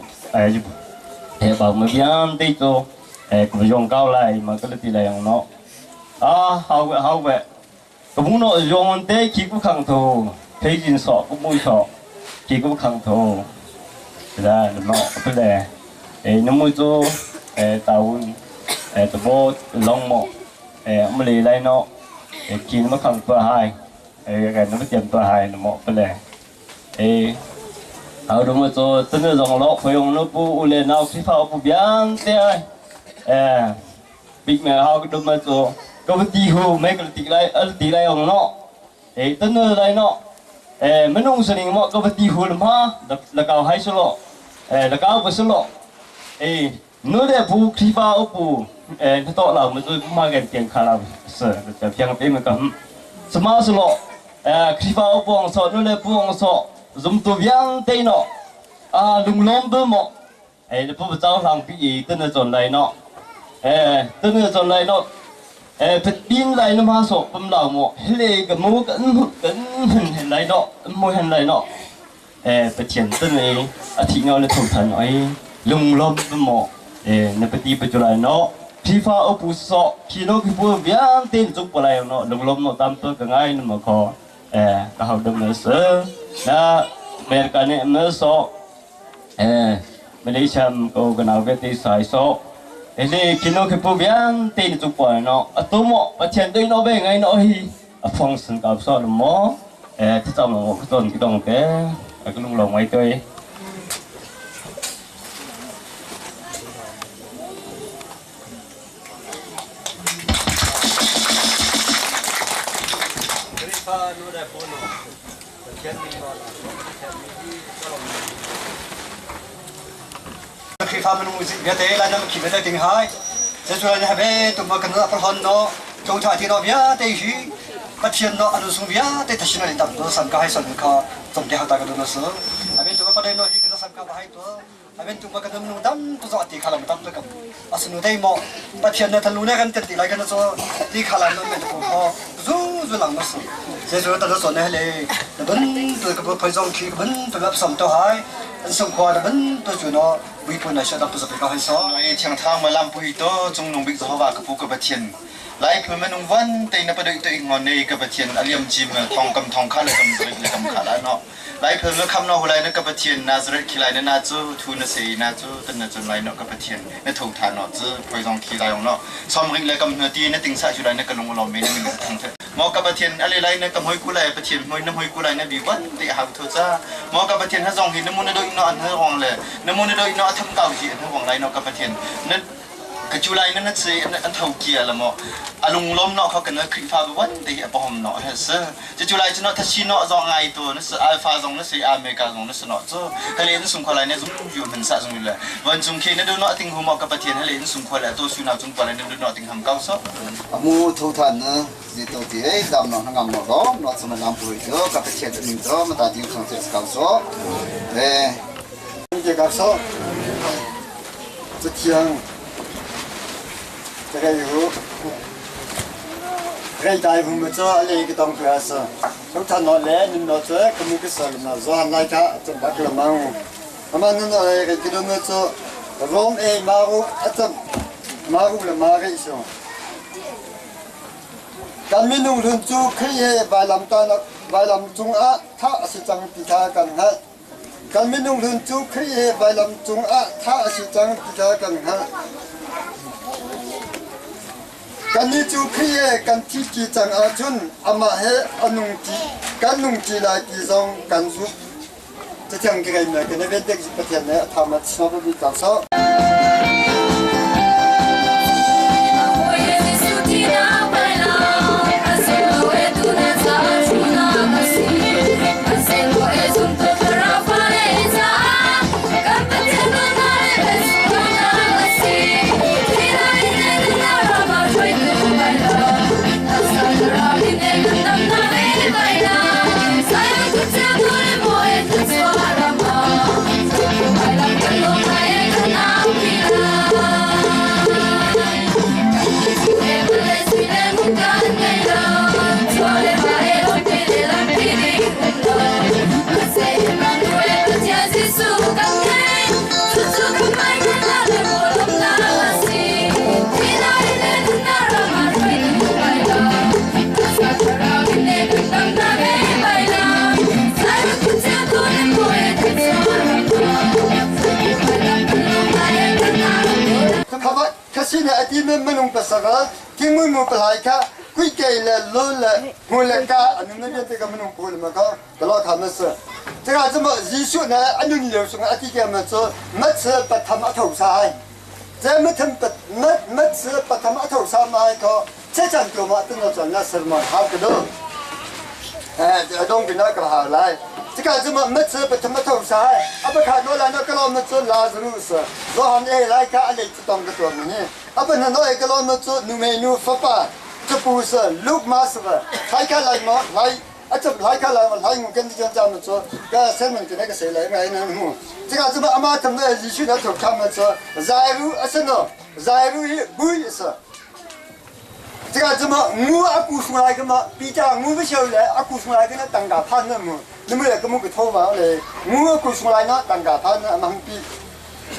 hệ bảo mới biết tí cho cái rong cao lại mà cái tí này nó hao vậy cái món nó dùng để chỉ có khang thô, thấy gì sọ cũng mùi sọ, chỉ có khang thô, là nó cái này, nó mùi cho tàu, tàu bò, long mỏ, mà lấy lại nó, chỉ nó khang tua hai, cái nó chém tua hai nó mỏ cái này, ở đó mà cho tên nó dùng lọ phải dùng nó bu lên nào khi phao bu biang thế, bị mẹ hao cái đó mà cho có cái tí hồ mấy cái tí lại ông nó tên nó đây nó mấy nông dân mà có cái tí hồ làm ha là cao hay số lọ là cao với số lọ nó để phụ khi vào phụ nó to là mà tôi mang cái tiền khá là sợ là chẳng phải mà cầm smart số lọ khi vào phụ ông sợ nó để phụ ông sợ dùng tôi viang tay nó lùng lom bơm mọ nó phụ cháu làm cái gì tên nó chọn này nó tên nó chọn này nó phải tin lại nó mà sổ bấm đầu mỏ hele cái mũ cái hình lại đó môi hình lại đó phải triển tên này thì nó là thủ thần ấy lùng lom mỏ nó phải đi phải cho lại nó khi pha ở phụ sọ khi nó cái phụ viết tên chụp vào lại nó lùng lom nó tam tôi cái ngay nó mà có cái học đồng nó sớ na về cái này nó sọ mình đi xem cô cái nào về tí sai sọ thế khi nó cái bộ biển tên chụp vào nó tôi mò và tiền đây nó về ngay nó hi phong sinh cảm sao là mò thế sao mà một cái tuần cái đồng cái lung lồng ấy tôi khi pha mình music biết thế là nó khi biết tiếng hai sẽ cho là bé tụi mình cần nó phải hòn nó trong thời thì nó biết thế gì bắt chuyện nó ăn xuống biết thế thật sự là đậm nó sắm cái sắm cái trong cái hàng ta cái nó sớ bên tụi mình bắt đây nó cái nó sắm cái hai tuổi bên tụi mình cần nó đậm tụi dọn thì khá là đậm tôi cầm nó đây mò bắt chuyện nó thằng lúa này cần tiền lại cái nó cho thì khá là nó bên tụi họ rú lòng nó sớ sẽ cho tao nó sọn này là vẫn tụi cái phải dòng khi vẫn tụi nó sắm tao hai สมควรมันตัวจุนอวิปุณะชดตัวสเปกให้ซ้อ น้อยเชียงทางมาลำปุยโตจงนงบิกสหว่ากระปุกกระเทียนไล่เพื่อนมันงวันแต่ในประเดี๋ยวตัวเองงอนในกระเทียนอเลียมจิมทองกำทองข้าเลยกำเลยกำขาแล้วเนาะไล่เพื่อนเมื่อคำนอหัวไรนักกระเทียนนาซาเรตขี้ไรนั่นนาจูทูนเสียนาจูตันนาจูไรเนาะกระเทียนในถูกฐานเนาะจูพอยองขี้ไรของเนาะซ้อมริกเลยกำเนื้อตีในติงสะจุไรในกระลงเราไม่ได้มีทางเถอะมอกระเทียนอะไรไรในกำหอยกุไรกระเทียนหอยน้ำหอยกุไรในบีวันติหางเถอะจ้ามอกระเทียนถ้าจองหินน้ำมันในโดยเนาะอันเธอรองเลยน้ำมันในโดยเนาะทำเก่าจีอันเธอรองไรเนาะกระเทียนนั่นกจุไลนั่นนั่นสิอันเท่าเกียร์ละมั้งอารมณ์ล้มเนาะเขากันนั่นคลิปฟ้าวันเดียปอมเนาะเฮ้ยสิจุไลจะเนาะทัชชีเนาะจองไงตัวนั่นสิอัลฟาจองนั่นสิอเมริกาจองนั่นสิเนาะจ้าเฮเลนสุ่มคนไรเนี่ยสุ่มอยู่มันสะสมอยู่เลยวันสุ่มเคนั่นดูเนาะติงหัวหมอกกับประเทศเฮเลนสุ่มคนละตัวสุนัขสุ่มคนไรนั่นดูเนาะติงทำเก้าซอกมูทุทันนะจิตตัวที่ดำเนาะทั้งงามเนาะเนาะสมัยน้ำปุยเยอะกับประเทศอื่นเนาะมาตัดยิ้มส่งเสียสกาวซอนี่กับซอจะเที่ยง这个有，这大部分做那个当主要是，从他拿来，你拿这个么个事了嘛？说还来看，怎么个忙？他们那那个给他们做，rom马路，怎马路了马个些。咱们农村做可以外南大那外南中啊，他是长比他更好。咱们农村做可以外南中啊，他是长比他更好。กันนี้จูเพียกันที่กีจังอาจุนอามาเฮอนุงจีกันนุงจีลายกีซองกันสุจะจังเกยเมื่อกันในเวทีประเทศเนี่ยทำมาชอบดีกันซะ Kasi na ati man manong pasaka, king mo palay ka, kuy kay la lo la hula ka, ano na yan taga manong pula maka, kalau kami sa. Taga zama Yesu na ano niyo sung ati kaya man so, mat sa patam ataw sa ay. Zay matam mat sa patam ataw sa may ko, cechan ko matan na sa nasar mo, hal ka do. Dong pinaka halay. Jika cuma macam betul-betul saya, apa kalau nak kalau macam Lazarus, Tuhan lai ka alih tentang ketua ni. Apa nak kalau macam numenu fapa, cepus, luk masuk, lai ka lai mau, lai, acap lai ka lai mungkin dia macam macam, kalau saya mungkin nak saya lai mu. Jika cuma amat tempat Yesus nak tukar macam, Zairu asal Zairu bui asal. Jika cuma mu aku semua kena bicara mu bersyarat aku semua kena tanggapan mu. Namanya kamu ketahui mana? Mu aku semua nak tanggapan mangpi.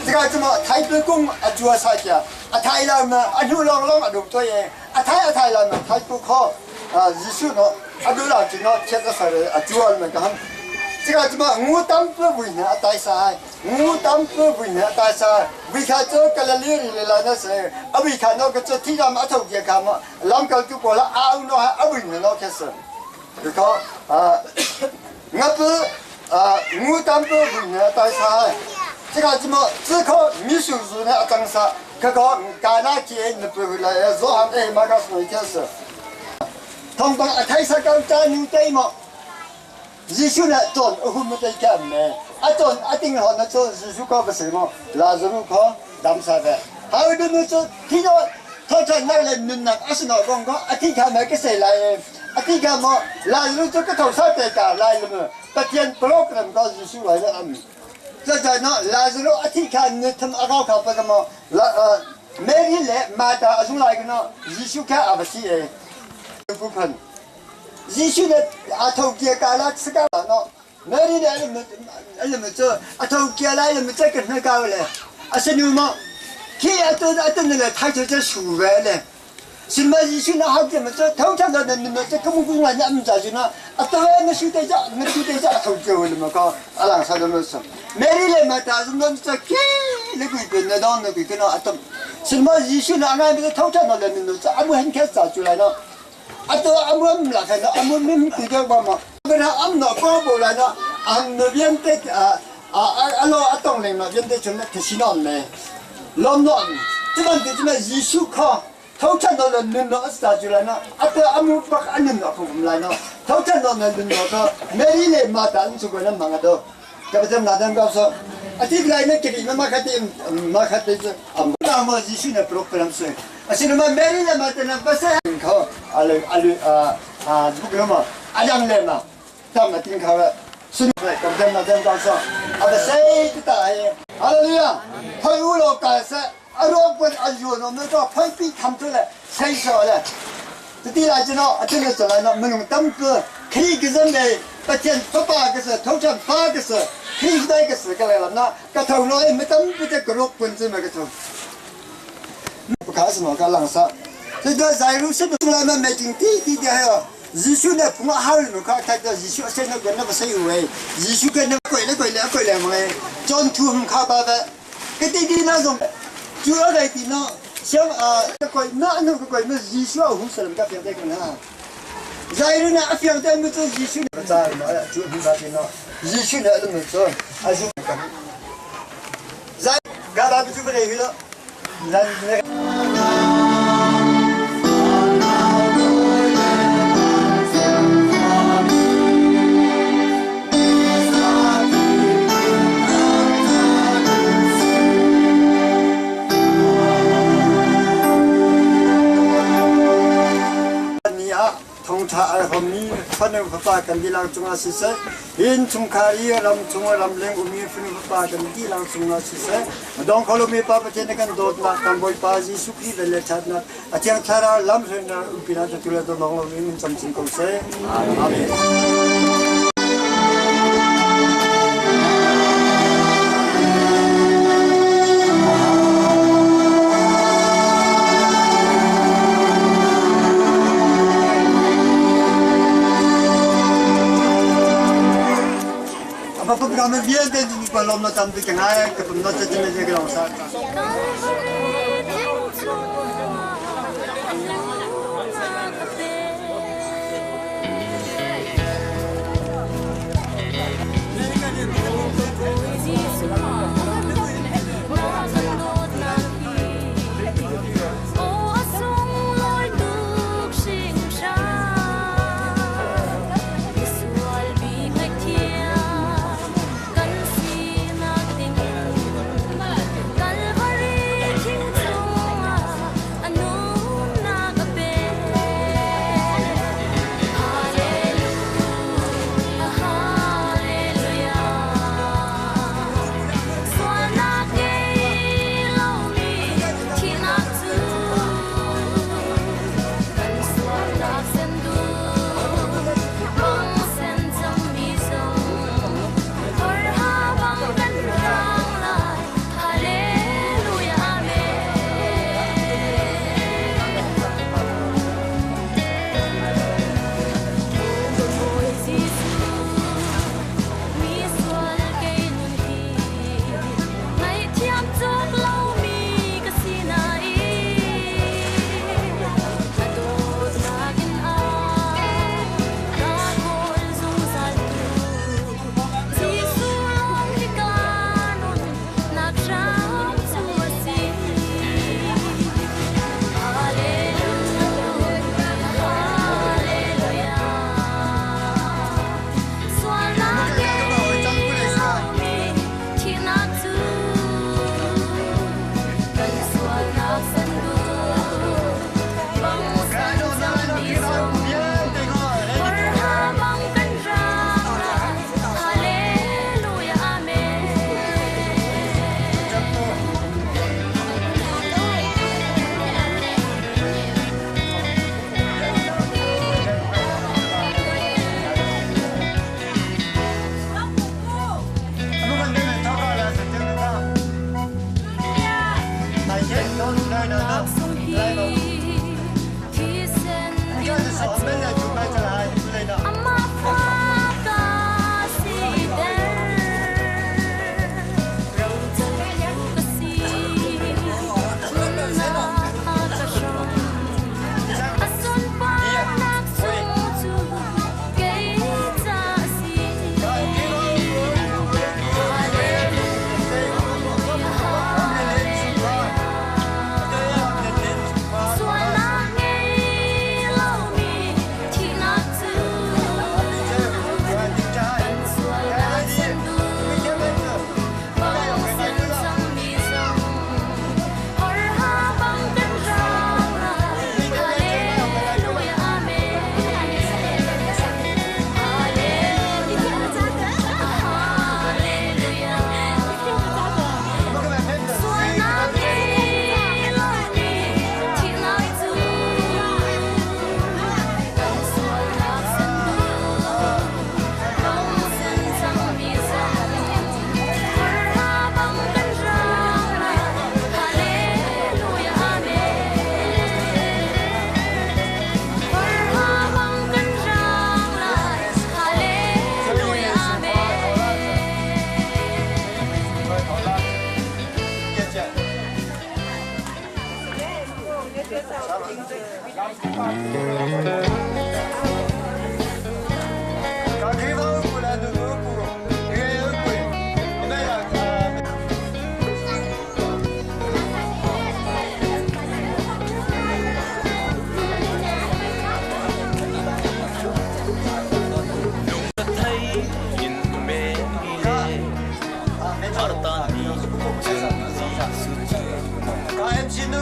Jika cuma Thai pekung ajual saja, Thai lama aju long adu tu ye. Thai lama Thai pekung Yesus no adu lagi no cerita saya ajual macam. Jika cuma mu tanpa punya Thai saya, mu tanpa punya Thai saya. Bika tu kalau lirik lelana saya, abika no kerja tidak macam dia kamu. Lam kalau tu pola au no abin no kesel. Because ngapa mu tanpa punya Thai saya. Jika cuma jika misu zuna atangsa, kalau kana kian lepas lah, zohan maka semua kesel. Tentang Thai saya kau jangan tema. Yesus nak tuan, aku mesti kami. Tuan, ating orang nak tuan Yesus kau bersama, Lazarus kau dalam sana. Hari tu macam tidak, tuan nak lelaki nak asal nak kau, ating kami keselai. Ating kami Lazarus tu ketau sate kau lain mana. Bagian program kau Yesus ada am. Jadi nak Lazarus ating kami tem agak kau pergi Mary le mata asal lagi nak Yesus kau apa sih? Bukan. Yesus le atau dia kalah sekarang no Mary element I told Kia element second no go there. I said you more. Key I don't know the title just who really. Xin mà gì xin nó học thì mà thấu chắc là nó sẽ không cũng là nhắm ra chứ nó à tôi nó suy tế ra không chịu mà có à là sao đó sao mấy lần mà ta nó sẽ kí nó quỳ nó đón nó quỳ nó à tôi xin mà gì xin nó ngay bây giờ thấu chắc là nó sẽ ấm hơn hết sao chứ lại nó à tôi ấm là cái nó ấm mình quỳ cho bao mà cái nó ấm nó có bộ lại nó nó viên tết alo tông lên nó viên tết chúng nó cái xin nó này lom nó chứ mà gì su kho thấu chân nó lên nó sao chứ lại nó à tôi ấm bạc anh nó không lại nó thấu chân nó lên nó có mấy lần mà ta ăn suy nó mang đâu cái bây giờ nào đang gặp sao à thì cái này cái mà khát chứ nào mà gì suy nó program rồi à xin mà mấy lần mà ta nó bắt sẽ không cái mà anh lên mà tao mà tin khao xin cái bây giờ nào đang gặp sao à bây giờ cái tại Hallelujah thôi u lo cái sẽ à rồi bây giờ nó có phải bị tham thôi là sai rồi là thì là nó真的是来了mình tâm cơ khi cái dân này bắt chân phát ba cái sự thấu chân ba cái sự khi đây cái sự cái này làm nó cái thầu nói mới tâm bây giờ cái lục quân gì mà cái thầu cái gì mà cái lăng sa thì cái giải lúc sinh chúng lại mà mình tí hay à Giêsu này cũng hao nữa cái Giêsu sẽ nó gần nó sẽ yêu ấy Giêsu cái nó quậy lại mà John thu không khá ba vậy cái tí nó dùng Chúa ở đây thì nó xem cái quậy nó Giêsu ở hùng sơn cái việc đây còn ha giải rồi nè việc đây mới cho Giêsu giải mà Chúa hùng sơn thì nó Giêsu này nó mới cho ai giúp cái giải cái đó Chúa về đây đó giải thông thả hôm nay phân được phát cần đi làm chung là sự sẽ innchung khar làm chung làm lên umi phân được phát cần đi làm chung là sự sẽ đông kalau mi pa pachen kan dot na kan boy pa Giêsu Christ về chat na atiang thara làm rồi na upina cho tula do long long in trong chính công sẽ amen Apa kami biar dia di kolom na tam di kenai ke pemno jadi meja kerang sa. Calvary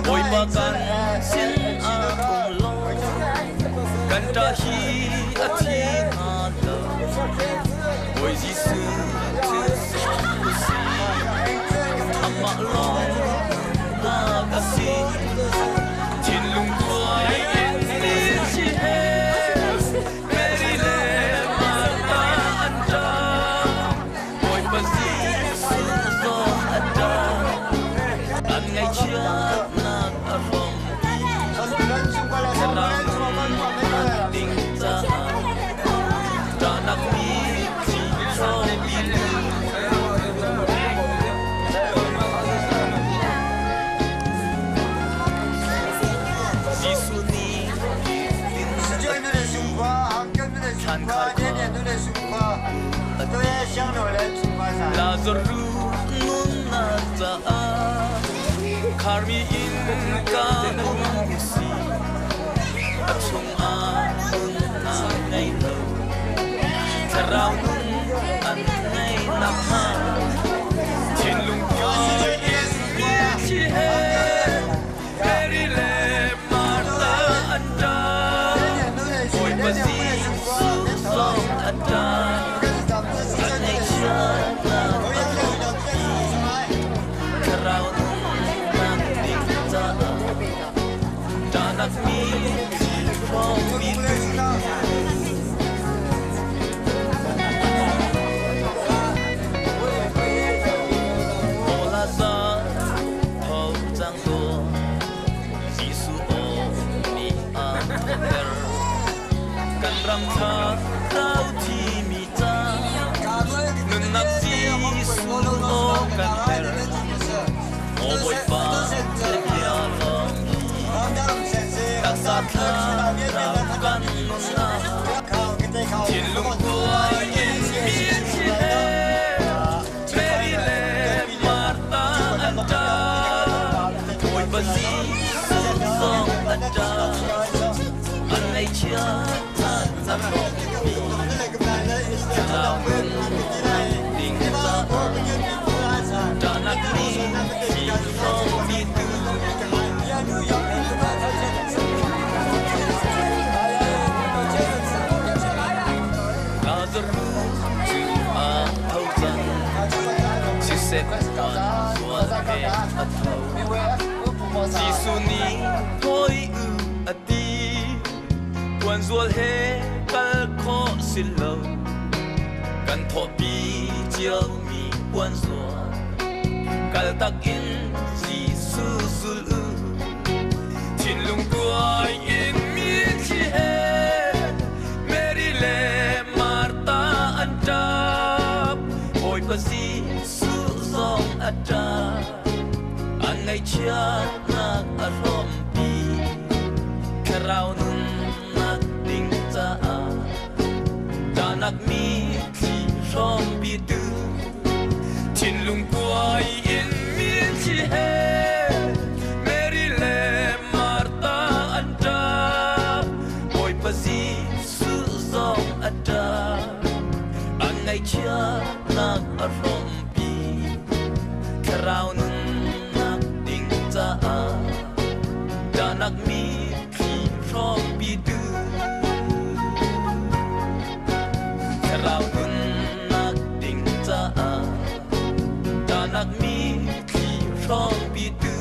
BAWIPA kan sin akong lo kan tahi ati halo Oi Jisu tu si ama lo la kasi chin lung kuai in ni chi he meri le mata anda BAWIPA Jisu so ada an ngai chia Lazaru nuna ta'a khar mi in ka si achung a na ngai lo tarau an ngai na ha chin lung koi in mi chi he very le marta anda BAWIPA Jisu so ada Ram tha tao thi mi ta nun nak Jisu o kan ter o BAWIPA le pia long tak sa tha ram kan nun na chin lung kuai in mi chi he meri le marta anda BAWIPA Jisu song ada an nei chia ta ro mi ta wen ding ta ta nak ni chi ro mi tu Lazaru tu a thâu chân si se quan suan ke a thâu Jisu ni thôi ati quan zual he kal kho silo kan tho pi chiao mi quan zual kal tak in Jisu sul chin lung kuai in mi chi he meri le marta anda BAWIPA Jisu song ada an ngai chia nak arom pi karau nun nak mi chi rom bi tu chin lung kuai in mi chi he meri le marta anda BAWIPA Jisu song ada an ngai chia nak arom pi karau nun nak ding ta da nak mi chi rom bi tu Rau nun nak ding ta da nak mi khi rom bi tu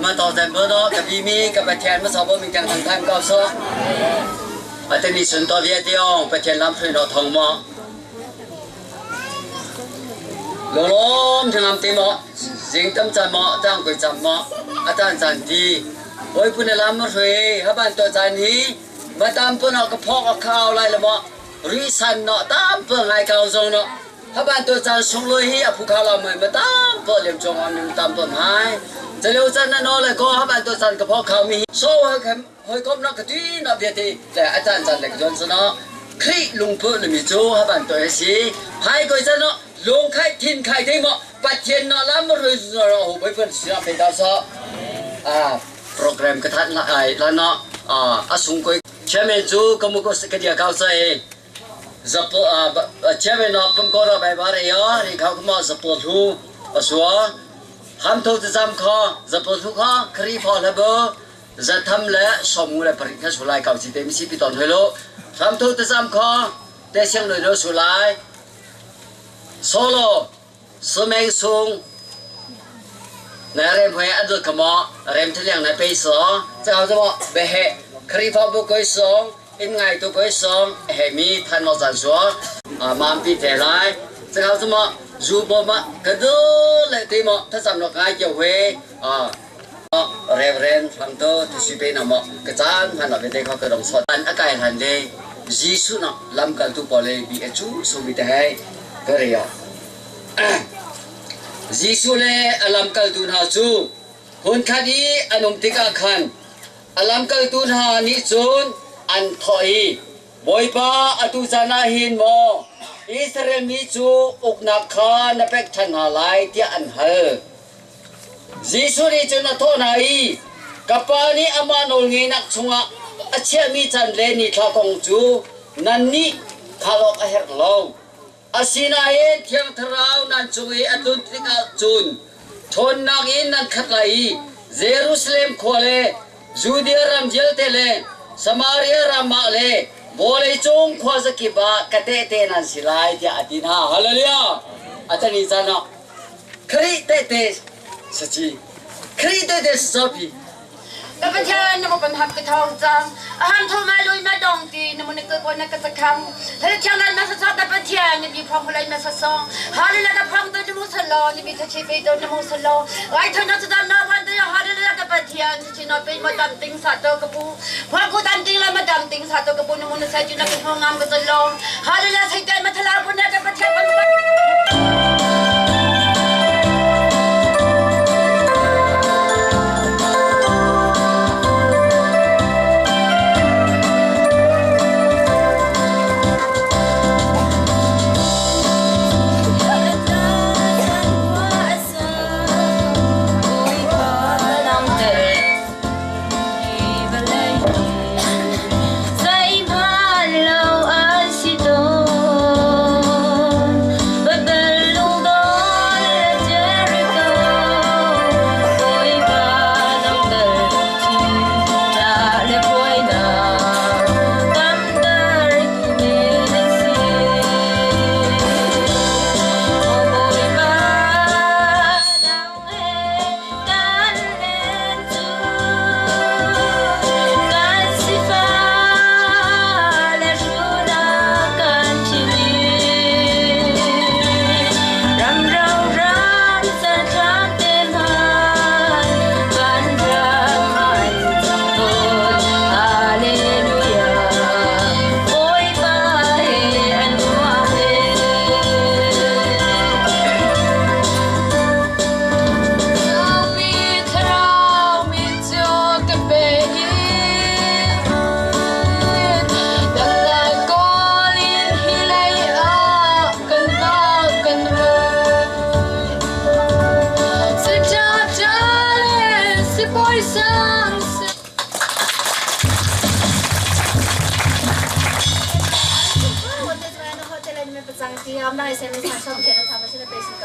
มาต่อจากเบอร์đóกับพี่มีกับประเทศมาสอบว่ามีการทำทางก้าวซ้ออาจจะมีส่วนต่อเดียวเดียวประเทศลำพูนเราทองมอลมลมทางลำตีมอสิ่งตั้มจันมอตั้งกุยจันมออาจารย์จันทีโอ้ยพูนลำมาช่วยฮับบ้านตัวจันนี้มาตามพูนเอากระเพาะข้าวไรละมอริสันเนาะตามเพื่อไงข้าวทรงเนาะฮับบ้านตัวจันส่งเลยฮีอภูเขาเราเหมือนมาตามเพื่อเลี้ยงจงอันหนึ่งตามต้นไม้จะเลี้ยวจันนั่นเลยก็ฮับบ้านตัวจันกระเพาะข้าวมีโซ่เฮ้ยก้มนักกระตุ้นนับเดียทีแต่อาจารย์จันเล็กจนสนอคลีลุงเพื่อนมีจูฮับบ้านตัวสีพายกุยจันเนาะลงไข่ทินไข่ที่หมอปัจเจนเนาะแล้วมันรู้เราไปเพื่อนศิลปินดาวซ้อโปรแกรมกระทัดไอ้แล้วเนาะอาสุงกุยเชื่อเมจูก็มุกสกัดยาเขาใส่จับเชื่อเมนเนาะผมก็เราไปบ้านเอ๋อที่เขาก็มาจับตัวทูสัวห้ามทุกจำข้อจับตัวทุกข้อครีพอลเบอร์จะทำและสมุนไพรผลิตสุไลเก่าสิเต็มสิบตอนเฮโลห้ามทุกจำข้อแต่เชียงเลยเราสุไลโซโลสมัยสูงในเรื่องพยาดุขมอเรื่องที่เรื่องในปีสองจะเอาจะบอกเบะครีฟบุกอยสองอินไงตุกอยสองเฮมีทันมอจันสัวมาปีเทไลจะเอาจะบอกจูบมากระดูเลยที่มอถ้าสำนักงานเกี่ยวเวเรื่องฟังโตที่สิเป็นมอกระจายพันธุ์เป็นเขากระดองสดอันอากาศทันเดจีสุนะลำกันตุปอเลยบีเอจูสุมิเตให้ก็เรียจีสุเลอลัมกัลตุนฮาจูคนคดีอนุมติกาขันอลัมกัลตุนฮานิจูนอันทอยบอยปาอตุจานาหินโมอิสราเอลมิจูอุกนักขานเป็กชันฮาไลที่อันเฮจีสุนีจุนทอนายกับปานีอามานุลเงินักชงะอาเชียมีจันเลนิทากงจูนันนี่ขลอกเฮรโลอาศินาเองเทียงทราวนันจุยอตุนติกาจุนทนนักอินนันขัดไลเยรูซาเล็มขวเลจูเดียรัมเจลเตเลสมาเรียรัมมาเลโบเลจงขวาสกิบากเตเตนันสิไลที่อดินฮาฮาเลลูยาอาจารย์นิจานะคริเตเตสจีคริเตเตสซอพีกับประเทศนมันเป็นหักกระทองจังอาหารทั่วมาลุยมาดองตีนมันเกิดวันนักจะคำถ้าเที่ยงนั้นมาสอบกับประเทศนี่มีพร้อมอะไรมาสอบฮาเลลูยาพร้อมตัวนมุสลิมนี่มีทัชชีวิตตัวนมุสลิมไอ้ท่านนักจะดำน้ำวันเดียวฮาเลลูยากับประเทศที่นอเป็นมาดำติงสัตว์ตัวกระปูพอกูดำติงแล้วมาดำติงสัตว์ตัวกระปูนมันใส่จุนักเป็นห้องงามกับตลอดฮาเลลูยาใส่ใจมาทลายบนนักกับประเทศมัน nay sẽ mình sản xuất thì nó tham gia basic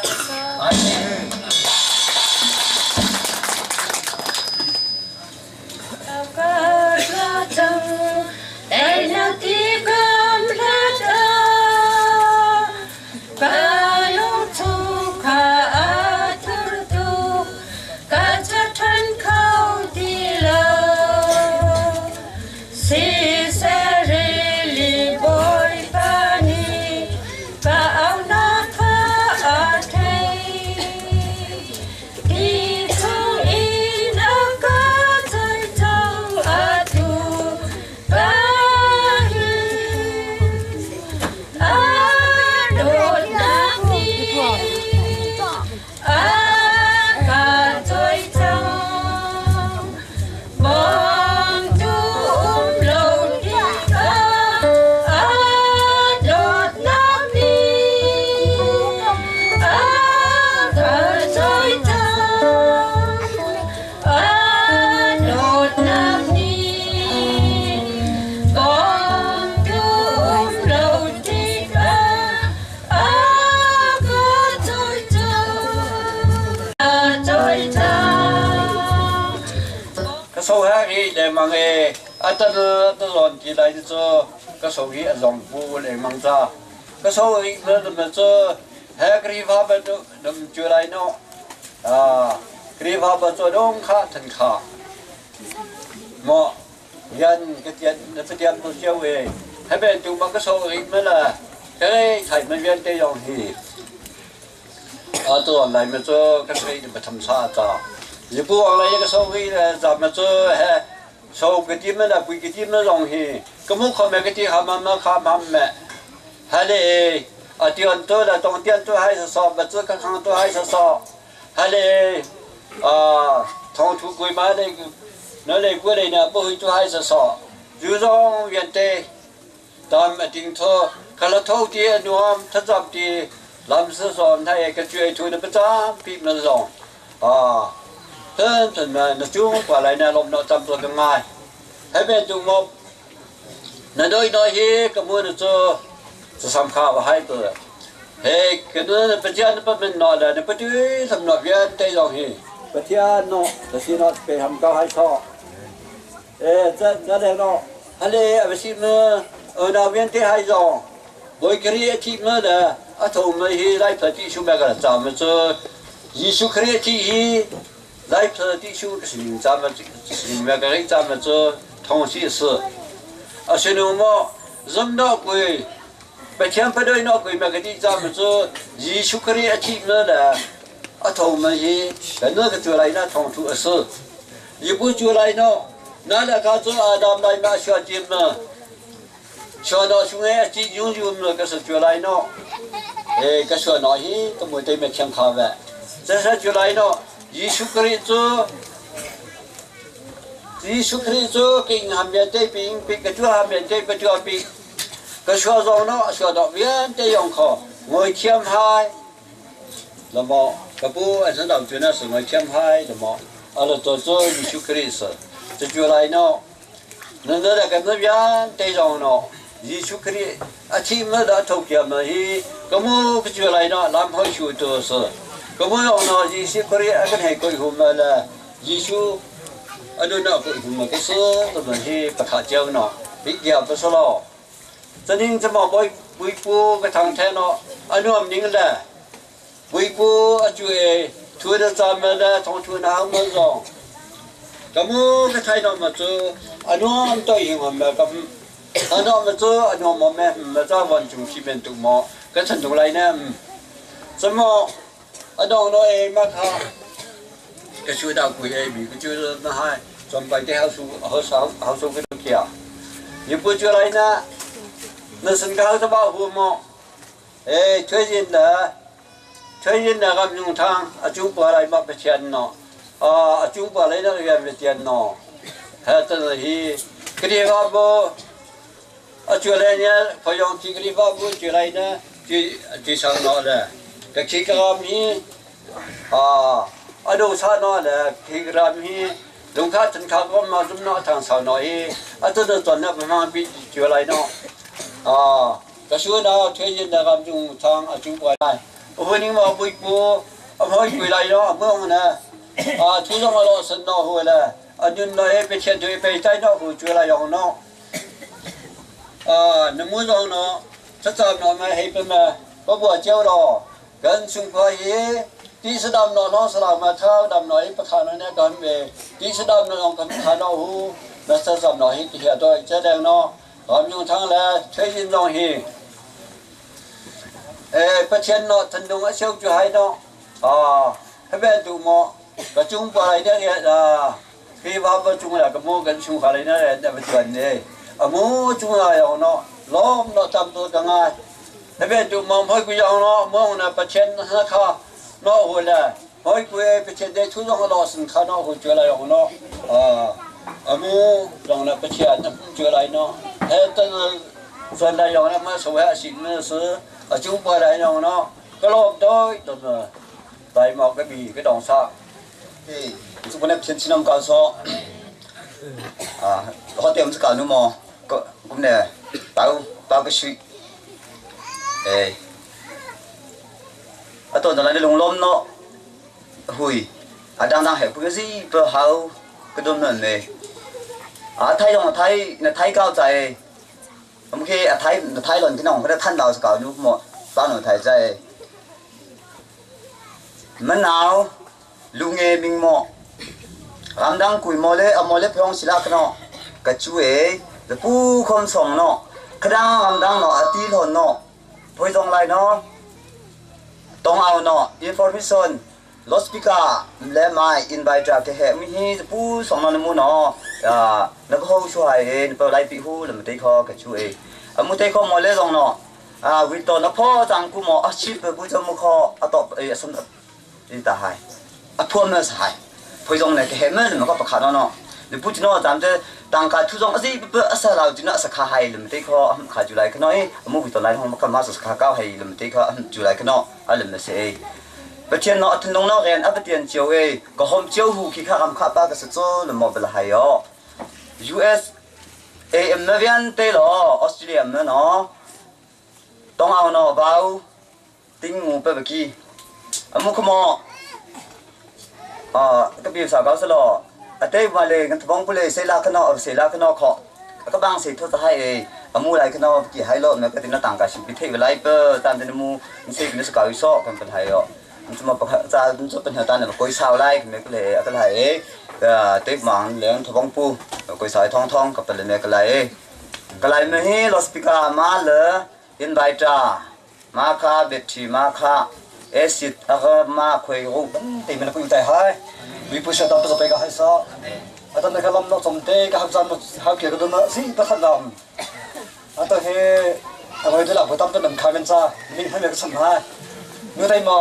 các số hai cái để mang cái anh ta lon chỉ lại cho cái số cái dòng phụ để mang ra cái số cái nó cho hai cái pháp bên đó đâm chưa lại nó cái pháp bên cho đông khá thành khá mà dân cái tiền nó phải tiền tôi chiêu về hai bên chúng mang cái số cái mới là cái thầy mới viên tây dòng thì tôi lại mà cho cái gì mà thầm xa ra giờ bố ông lấy cái số cái là giảm mà cho số cái tiền là quỳ cái tiền nó rong thì cái mốc không cái tiền ham mà ham mẹ hay là tiền tôi là đồng tiền tôi hay sao mà cho cái hàng tôi hay sao hay là thằng chú quỳ mà đây nó lấy quỳ đây nè bố tôi hay sao dù rằng hiện tại tạm tiếng thôi cái là thâu tiền nuông thất giảm thì làm sao thay cái chuyện thôi nó bây giờ bị nó rong thế mà nó chú quả lại là lồng nó chăm rồi cái ngày hai bên chung một nó nói hi cái mua nó cho sắm khá và hai tuổi hey cái đó nó bây giờ nó bên nói là nó bây giờ thằng nó viên tây rồi hi bây giờ nó thì nó phải làm cao hai thọ cái đó hay là bây giờ nó ở nào viên tây hai rồi với cái gì mà là thầu mà hi lại phải đi xuống cái là mà cho Giêsu Christ hi来这地球是咱们每个人咱们做同心事，现在我们人脑鬼，白天不对脑鬼，每个地咱们做艺术可以提么的，头们是那个出来那同处事，一不出来呢，那个他做阿达来那小姐们，小到兄弟只用那个是出来呢，个小那些都没对没听他的，这是出来呢。Giêsu Christ kinh hàm biên tây pin cái chúa hàm biên tây cái chúa pin cái chúa dòng nó chúa đọc viên tây dòng khó ngồi chiêm hai là mò cái bố anh sẽ đọc chuyện nó sự ngồi chiêm hai là mò là cho Giêsu Christ cho chúa lại nó nên là cái nó viên tây dòng nó Giêsu Christ chỉ mới đã thuộc kia mà hi cái mô cái chúa lại nó làm hơi chịuตัวsự cái mối ông nó Giêsu Christ cái này coi hôm là Giêsu ở đâu nó coi hôm cái số rồi mình đi bắt khát chơi nó bị giàu cái số lo cho nên cho mà bui pu cái thằng thế nó anh nói mình là bui pu ở chuối chuối nó ra mà là thằng chuối nào mà rồi cái mối cái thay nó mà cho anh nói tôi hiểu mà cái anh nói mà cho anh nói mà cho vận dụng khi bên tụi mò cái thằng tụi này nè cho mà anh nói mà ha cái chuối đào quỳ ấy bị cái chuối nó hay trong bài cái hậu số cái kia những bữa chuối này nè nó sinh cao cho bao hôm mà thuê gì là gặp dùng thang chúng qua lại mà bị tiền nó chúng qua lại nó bị tiền nó hết rồi thì cái gì vào bộ chuối này nhá phải dùng chỉ cái vào bộ chuối này nè chỉ sang nó là cái khi cái làm gì ở đâu xa nó là khi cái làm gì đúng khác chân khác có mà chúng nó thằng sao nói ở tôi toàn nó mà bị chuối này nó ก็ช่วยเราช่วยยินนะครับจุงทางจุงปล่อยได้โอ้โหนี่มาปุยปูเอาห้อยปุยไรเนาะเมื่อนะทุกอย่างเราสนเนาะหัวละอันนี้เราไปเชียนตัวไปใจเนาะหัวช่วยอะไรอย่างเนาะน้ำมือเราเนาะจะจำเนาะไม่ให้เป็นมาก็บัวเจ้าเรากันสุขภาพที่สดำเนาะน้องสลามาเท้าดำหน่อยประธานเนี่ยกันเวที่สดำเนาะกันประธานเนาะหูแล้วจะจำเนาะให้เหี่ยด้วยเจ้าแดงเนาะตอนยุ่งทั้งแล้วช่วยยินน้องฮีประเทศเนาะทันดงเชี่ยวจุให้เนาะให้เป็นดูหมอกระจุงปลายเนี่ยพี่ว่าประจุงอะไรก็มูกันจุงอะไรเนี่ยแต่ประจุเนี่ยมูจุงอะไรเนาะล้อมเนาะจำตัวกันง่ายให้เป็นดูมองพ่อกุยเอาเนาะมองนะประเทศนะคะเนาะหัวละพ่อกุยประเทศได้ทุกอย่างเราสินค้าเนาะหัวจุอะไรเนาะมูตรงนั้นประเทศนั้นจุอะไรเนาะแต่ส่วนใดอย่างนั้นมาสวยสิ่งนั้นซื้อจุงปลายเนาะก็รอบด้วยตัวนั้นไปหมอกก็มีก็ดองซาทุกคนเนี่ยเช่นชินำการซ้อเขาเตรียมสกัดนู่นมอก็ผมเนี่ยเต้าก็ช่วยตัวนั้นในลงลมเนาะหุยดังๆเหตุก็สิเพื่อเขาก็โดนนั่นเลยไทยตรงไทยก้าวใจโอเคไทยหล่นที่น้องเขาได้ท่านเราสกัดนู่นมอบ้านหนูไทยใจมันหนาวลุงมิงหมอรำดังคุยหมอเลยพยองศิลาขนอกระจุแต่ผู้คมส่งเนาะขดังรำดังเนาะตีหล่นเนาะพอยตรงไรเนาะต้องเอาเนาะ information ลอสปิก้าและไม่อินไบจากแค่ไม่ฮีผู้ส่งนอนมูเนาะแล้วก็เขาช่วยเปิดไลฟ์ปีหูแล้วมันได้ข้อกระจุมุได้ข้อหมอเลยตรงเนาะวิตอนพ่อจังกูหมออาชีพผู้จะมุขต่อสมนี่ตาหายพวกมันหายพอจงเนี่ยแค่เมื่อมันก็ประคันเนาะหรือพูดถึงว่าตามจะต่างกันทุกจงสิเพื่อสลาวจีน่าสักขาหายหรือไม่ได้ข้อขาจุไรกันน้อยมุ่งไปตอนไหนห้องมันก็มาสักขาเก้าหายหรือไม่ได้ข้อจุไรกันเนาะอะไรไม่เสียประเทศเนาะถึงน้องเรียนอัปเดตเจียวก็ห้องเจียวหูขี้ข้าคำข้าป้าก็สุดโจ้หรือมองไปละหายUS AM เมื่อวันเตลอออสเตรเลียเมื่อเนาะต้องเอาเนาะเบาติ้งงูไปเมื่อกี้มุขโมก็บีบสาวเขาสลอแต่มาเลยกันท้องไปเลยเสลาขนอขอก็บางสิ่งทุกให้มูอะไรขนอกี่ให้โลดเนี่ยก็ติดหน้าต่างกับชีวิตที่เวลาเปิดตามที่มูสิ่งนี้สกัดวิโสกันเป็นไทยมันจะมาประกาศจะเป็นเหตุการณ์เนี่ยกุยสาวไล่กันก็เลยก็เลยก็ติดหมางเลี้ยงท้องปูกุยสาวท้องกับเป็นเนี่ยก็เลยไม่ให้ลอสปิกามาเลยอินไบจ้ามาค่าเบ็ดทีมาค่าสิทธิ์มาคุยรูปตีมันก็อยู่แต่ให้วิปุชตาประสบไปกับให้ซะอาจารย์ในคำนำสมเด็จกับอาจารย์หาเกี่ยวกับตัวสิประทันลำอาจารย์เฮอะไรที่หลังผมตั้งต้นนำคาเป็นซาลิงให้เมียก็สมหายเมื่อใดมา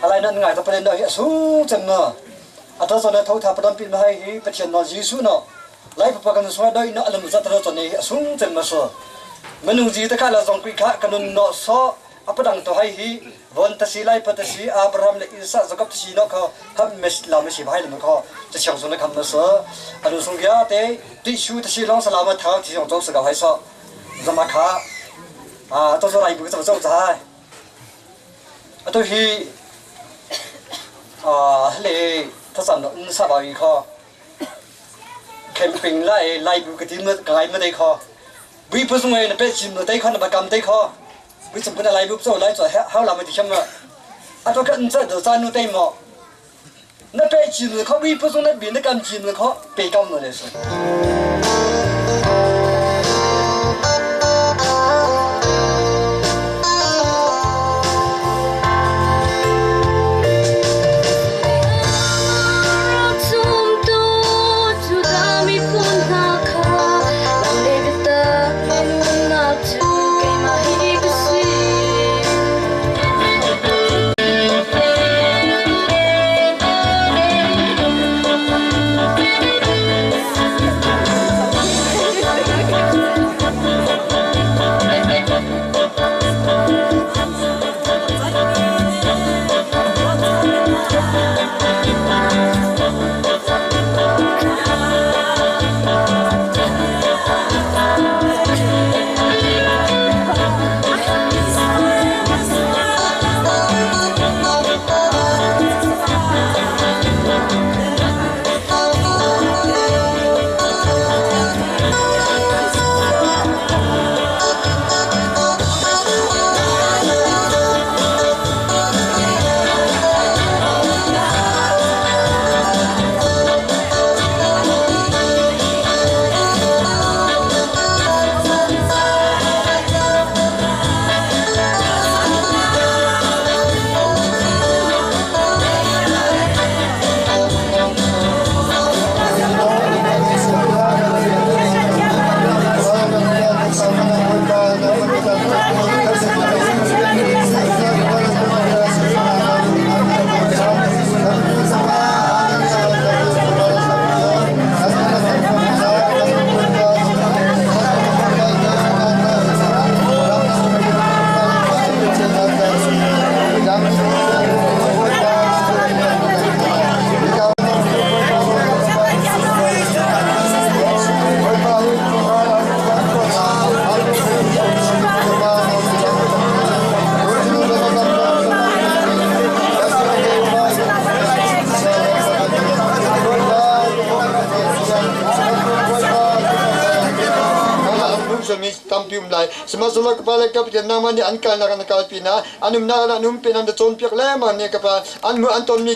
อะไรนั่นไงแต่ประเด็นเดียวสู้จังเนาะอาจารย์สอนให้เขาทำประเด็นปีนมาให้ประเทศนอจีสุเนาะไล่ประกันสวัสดิ์เนาะอะไรมุสลิมตอนนี้สู้จังมาสู้มนุษย์จีตะการละสองปีข้ากันนอซอapa dang to hai hi von ta si lai pa ta si abraham le isa zakap ta si no kho ham mes la me si bhai le kho cha chang so le kham no so anu sung ya te ti shu ta si long salama tha ti jong zo sa ga hai so zama kha to so lai bu zo zo za to hi le ta san no sa ba yi kho camping lai bu ka ti ma kai ma dei kho bi pu sung ne pe chi ma dei kho na ba kam dei khoวิสมบูรณ์อะไรบุบโซ่ไล่จ่อเขาเราไม่ติดช่างเลยอาตัวกันจะเดือดร้อนนู่นได้หมดนั่นเป็นจีนเขาวิปุสนั่นบินนั่นกันจีนเขาไปก้าวหน่อยเลยสิ เ mi tampium lai sama sama kepala kapten nama ni ankal nak kalpina anum nak anum penam de ton piak lema ni kapa anmu anton mi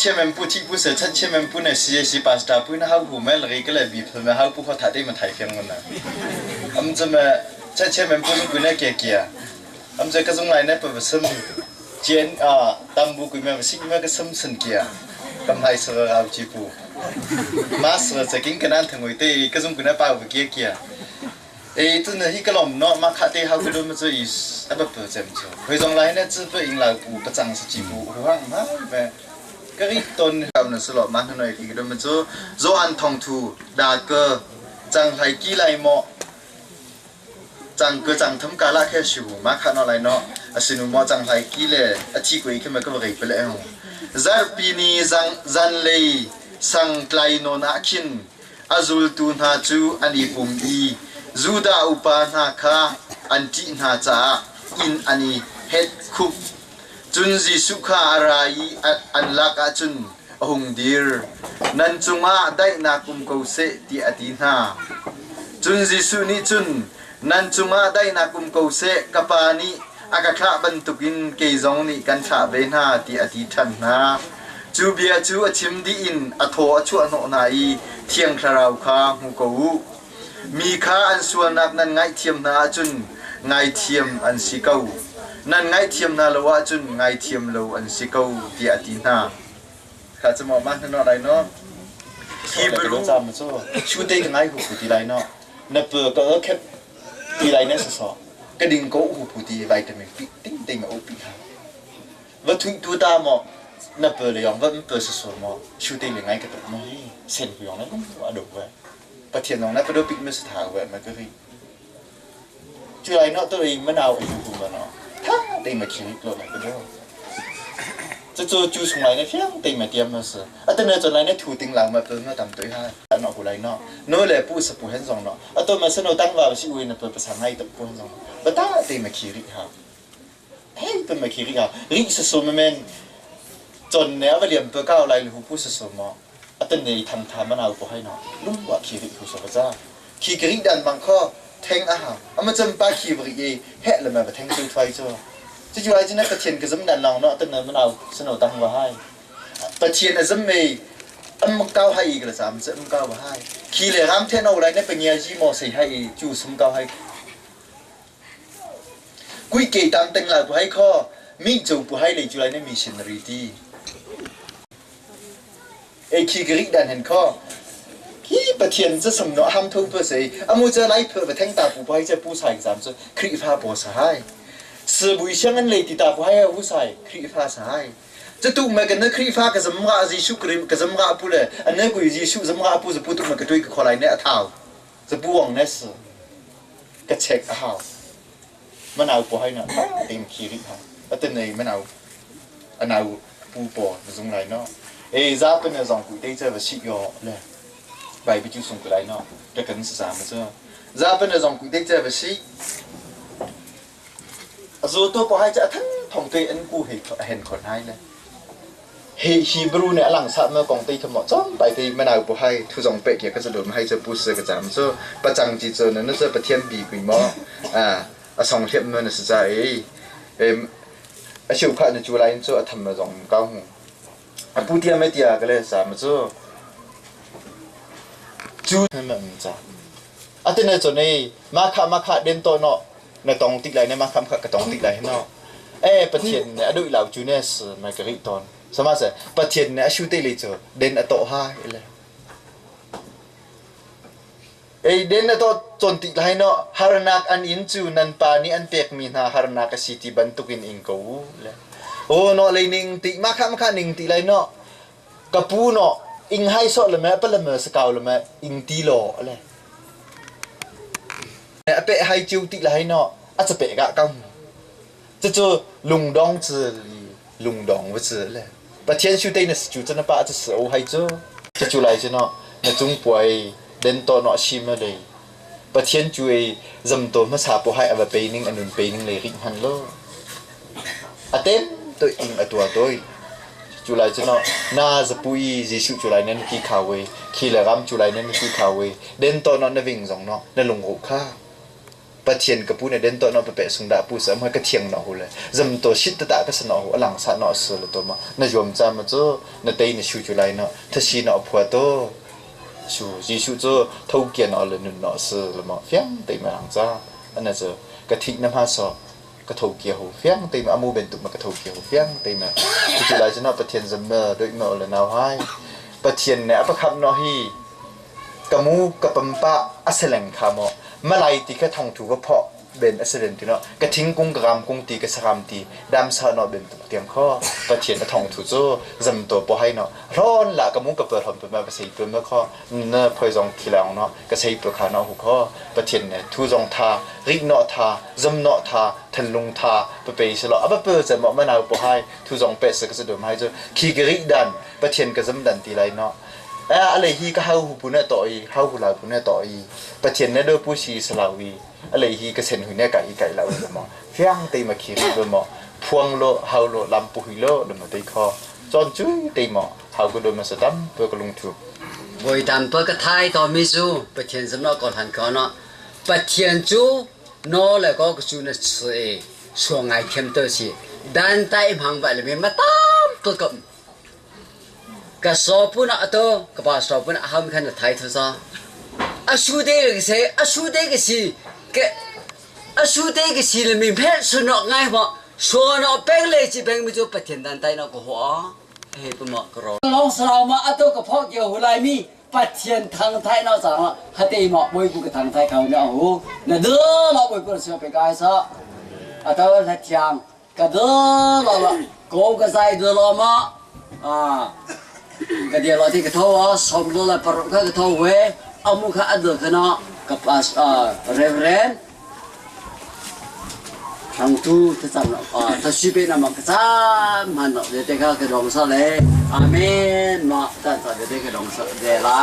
เชื่อมันผู้ที่ผู้เสือชัดเชื่อมันผู้ในCACปาสตาผู้น่าหูแม่เลยก็เลยบีบมาเขาผู้เขาถ่ายได้มาถ่ายเพียงมันนะจะมาชัดเชื่อมันผู้ผู้น่าเกียจะก็ส่งไลน์เนี่ยเปิดซึมเจนตามบุกุยมาสิ่งมันก็ซึมสันเกียกำไรเสือเอาจีปูมาเสือจะกินกันนั่นถึงวันที่ก็ส่งกุน่าเปล่าบุกี้เกียตัวนี้ที่กลมเนาะมาขัดที่เขาก็ดูมันจะอีอันแบบเปิดเต็มจ้ะเฮ้ยส่งไลน์เนี่ยจะเปิดอิงเราปูประจังสจีปูห่างมากแบบก็รีต้นคำนั้นสลบมากหน่อยที่ก็มันจะโจอันทองทูดาเกอจังไทยกี่ไรเหมาะจังก็จังทำกาลาแค่ชิวมาขันอะไรเนาะสินุมอจังไทยกี่เลยอาชีพกุยขึ้นมาก็บริไปแล้วซาปีนีจันเลยสังไกลโนนาคินอาซูลตูนาจูอันอีปุ่มอีจูดาอุปานาคาอันจีนาจาอินอันอีเฮ็ดคุกจุนจีสุขาอะไรอันลักอาจุนหงดีร์นันจุงอาได้นาคุมเกาเสติอดีนาจุนจีสุนิจุนนันจุงอาได้นาคุมเกาเสกปานิอากาศบรรทุกินเกยจงนิกันชาเบนาติอดีทันนาจูเบียจูอชิมดีอินอโทอชวนโนนาอีเทียงคราวคาหูกูมีข้าอันส่วนนักนั้นไงเทียมนาจุนไงเทียมอันสิเกานั่นไงเทียมนาละวะจุนไงเทียมโลอันสิเกาที่อดีนาข้าจะมองมากนั่นอะไรเนาะที่บรู้จำมันโซ่ชูเด้งไงหูผู้ที่ไรเนาะนับเปิดก็แค่ที่ไรเนี่ยสอกระดิ่งก็หูผู้ที่วิตามินปิ๊กติ้งติ้งมาอุปิค่ะว่าทุกตัวตาหมอนับเปิดเลยยังว่ามันเปิดสดๆหมอชูเด้งยังไงก็ต้องมาให้เส้นผู้ยองนั้นก็ว่าดูเว้ยประเทศน้องนั้นไปดูปิ๊กมันสถานเว้ยมันก็คือจุดไรเนาะตัวเองมันเอาอายุคุณมาเนาะถ้าเต็มมาคิดตัวไหนก็ได้จะจูส่งไรเนี่ยเพียงเต็มมาเตรียมมาสิแต่เนื้อจนไรเนี่ยถูติงหลังมาเปิดมาทำตัวให้แต่เนาะกูไรเนาะโน้เลยพูดสปูเห็นสองเนาะตัวมาสนุกตั้งว่าชิวเนี่ยเปิดภาษาไทยตัวพูดเห็นสองแต่ถ้าเต็มมาคิดครับเฮ้ยเต็มมาคิดครับริสโซมเมนจนเนี่ยว่าเรียนเปิดก้าวไรหรือพูดสโซมอแต่เนี่ยทำมันเอาไปให้เนาะรู้ว่าคิดผู้สาวจ้าคิดกริดันบางข้อแทงอาหารมันจะป้าขี้บริเย่แห่เลยมาแทงตัวไฟจ้าจะอยู่ไอ้ที่นั่นประเทศก็จะไม่ดันลองเนาะแต่เนื้อมันเอาสนุกตั้งว่าให้ประเทศน่ะจะไม่มันก้าวให้อีกละสามจะมันก้าวว่าให้ขี้เลยห้ามเท่าอะไรเนี่ยเป็นเงี้ยจีโมใส่ให้จู่สมก้าวให้กุยเกยตามเต็งหลักให้ข้อมีจู่ผู้ให้เลยจู่ไรเนี่ยมีชินรีตีไอ้ขี้กริกดันเห็นข้อที่ประเทศจะสมเนาะห้ามทุ่งเพื่อใส่อามูจะไล่เพื่อไปแทงตาผู้ไปจะผู้ใส่สามจะคริฟ้าบัวสายสื่อบุยเชื่องันเลยติดตาผู้ให้ผู้ใส่คริฟ้าสายจะตุ้มมากันเนื้อคริฟ้ากับสมราจีชุกริมกับสมราผู้เลยอันเนื้อกุยจีชุสมราผู้จะพูดตุ้มมากันด้วยกับคนไรเนี่ยเท้าจะบวงเนี่ยสิกระเช็คอ้าวมันเอาผู้ให้เนาะเต็มคีริครับแล้วตัวนี้มันเอาอันเอาผู้ปอจะตรงไหนเนาะจะเป็นเรื่องของกุยได้เจอว่าชิโยเลยไปไปจู่ส่งกุยไรเนาะจะกันสื่อสารมาเจอจะเป็นเรื่องของกุยได้เจอว่าชิdù tôi bỏ hai chợ thắng thòng tây anh cu ห็นคนให้เลย ฮีบรูเนี่ยหลังสัตว์เมื่อกองตีขมอจ้องไปที่มะนาวบุให้ทุจงเปะเกี่ยก็จะโดนให้เจอปูเสือกระจามเจอประจังจีเจอนั่นเจอประเทียนบีกุยมอสองเทียมเมื่อน่ะสใจชิวข้าในจุฬาอินเจอทำมาสองเก้าหูปูเทียมไม่เตียก็เลยสามเจอจูนั่นมันจ้ะอันที่เนี่ยจนนี่มาขาเดินโตเนาะในตองติดไหลในมาคำขัดกระตองติดไหลเนาะประเทียนเนี่ยดูเหล่าจูเนสมากริตอนสมัยสิประเทศเนี่ยชูเตลิเจอเดินอโตหายเลยเดินอโตจนติไหลเนาะฮาร์นักอันอินจูนันปานี่อันเปียกมีนาฮาร์นักสิติบันตุกินอิงกูเลยโอ้เนาะเลยนิ่งติมาค่ะนิ่งติไหลเนาะกระปูเนาะอิงให้สดเลยไหมเปล่าเมื่อสกาวเลยไหมอิงตีโลเลยเนี่ยเปะให้จิวติไหลเนาะอาจจะเปะกะกังจะเจอลุงดองจือลุงดองว่าจือเลยประเทศชูเตนส์จูจันป้าจะเสือให้เจอจะจูไรจะเนาะในจุงป่วยเดินตัวเนาะชิมมาเลยประเทศจูจำตัวมาสาปให้เอาไปเป็นนิ่งอันนู้นเป็นนิ่งเลยริงหันโลเต้นตัวอิงตัวจูไรจะเนาะน่าจะปุยจิชุจูไรนั้นขี้ขาวเวขี้ละรำจูไรนั้นขี้ขาวเวเดินตัวเนาะในวิ่งสองเนาะในลงหัวข้าประเทียนกับผู้เนี่ยเดินตัวเนาะไปเปะสุงดาผู้เสริมให้กระเทียงเนาะหูเลยจำตัวชิดตะก็สนอหูหลังสะเนาะเสือเลยตัวมาในโยมจำมาโจ้ในเตยในชูจุไรเนาะถ้าชีเนาะผัวโตชูจีชูโจ้เท่าเกียนเนาะเลยหนึ่งเนาะเสือเลยมาเฟี้ยงเตยมาหลังจ้าอันนั้นเจอกระทิน้ำห้าศอกกระทงเกียวหูเฟี้ยงเตยมาอามูเป็นตุกมากระทงเกียวหูเฟี้ยงเตยมาจุไรจะเนาะประเทียนจำเนาะโดยเนาะเลยนาวให้ประเทียนเนี่ยประคับเนาะฮีกะมูกะปั๊มปะอัศแหลงคามอมาลายตีก็ทองถูกก็เพาะเป็นอัศเดนตีเนาะกระทิ้งกุ้งกรามกุ้งตีกระสรามตีดำซาเนาะเป็นตุกเตียงข้อประเทียนทองถูกโจ้จำตัวปอให้เนาะร้อนละกะมูกะเปิดหอมตัวมากระใส่ตัวเมื่อข้อเนื้อพลอยจงทีหลังเนาะกระใส่ตัวขาเนาะหัวข้อประเทียนเนี่ยทูจงทาริกเนาะทาจำเนาะทาทันลุงทาไปไปสละอับเปิดจะเหมาะมะนาวปอให้ทูจงเป็ดสก็จะดูมาให้โจ้ขี้กริกดันประเทียนกระจำดันตีไรเนาะอะไรฮีก็เฮาหูปุ่นเนี่ยต่ออีเฮาหูลาวปุ่นเนี่ยต่ออีประเทศเนี่ยโดยผู้ชีสลาวีอะไรฮีก็เส้นหูเนี่ยไก่ลาวเลยมั้งเฟี้ยงตีมาขีดเลยมั้งพวงโลเฮาโลลำปุยโลเดี๋ยวมาตีคอจอนจุ้ยตีมั้งเฮาก็โดนมาสตัมเพื่อกลุงถูกบอยดำเพื่อกระทายต่อมิจูประเทศสำนักก่อนหันก่อนเนาะประเทศจูโน่แล้วก็จูเนี่ยเสือช่วงไงเข้มตัวสิดันไต่พังไปเลยมาตามตัวกับกระสอบปุ่นอ่ะตัวกระเป๋าสอบปุ่นอ่ะห้ามขันไทยทุกซ้ออาชูเด็กสิอาชูเด็กสิแกอาชูเด็กสิเลยมีเพศสุนัขไงพอส่วนอ่ะแบงเลยจีแบงไม่จูประเทศดันไต่เนาะก็หัวเฮ้ยปุ่นหมอกรอลองสลาวมาอ่ะตัวกับพ่อเกี่ยวหัวไหล่มีประเทศทางไทยเนาะสั่งอ่ะฮัตติหมอกมวยกูกับทางไทยเขาเนี่ยโอ้เนี่ยเด้อเรามวยกูเสือไปไกลซะอ่ะตัวละเทียงก็เด้อเราละกูก็ใส่เด้อเรามาก็เดี๋ยวเราที่กระทบสมดุลและปรุกระทบเวเอามุขอัดเลยนะกับเรเวรนทางทูที่จำถ้าชีวิตนำมาก็จำมันเดี๋ยวเด็กก็กระดองสะเลยอาเมนมาแต่เดี๋ยวเด็กกระดองสะเดี๋ยวไล่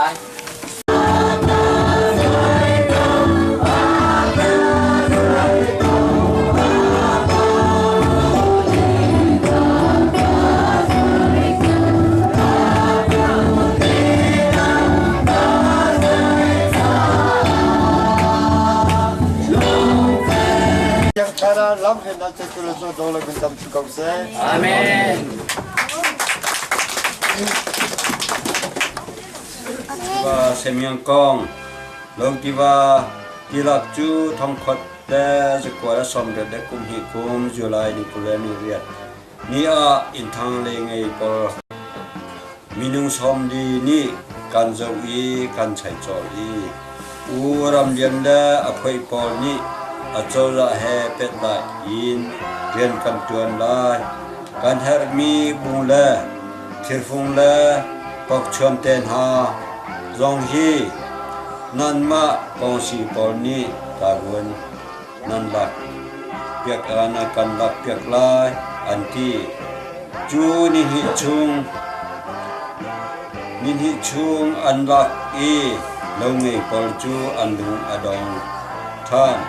Cara lam hendak cekul so dole bentam cukup se. Amin. Và xem yang kong, long kiva kilap chu thong khot de jekwa som de kum hi kum July ni kulen ni riat. Ni a in thang le ngai por minung som di ni kan zau i kan chai cho i. U ram lian de aphoi por ni achola he pet la in rian kan tuan lai kan her mi bung la thirfung la pak chom ten ha zong hi nan ma pong si por ni ta gun nan la piak ana kan la piak lai an ti chu ni hi chung an lak i lo ngai por chu an dung adong tham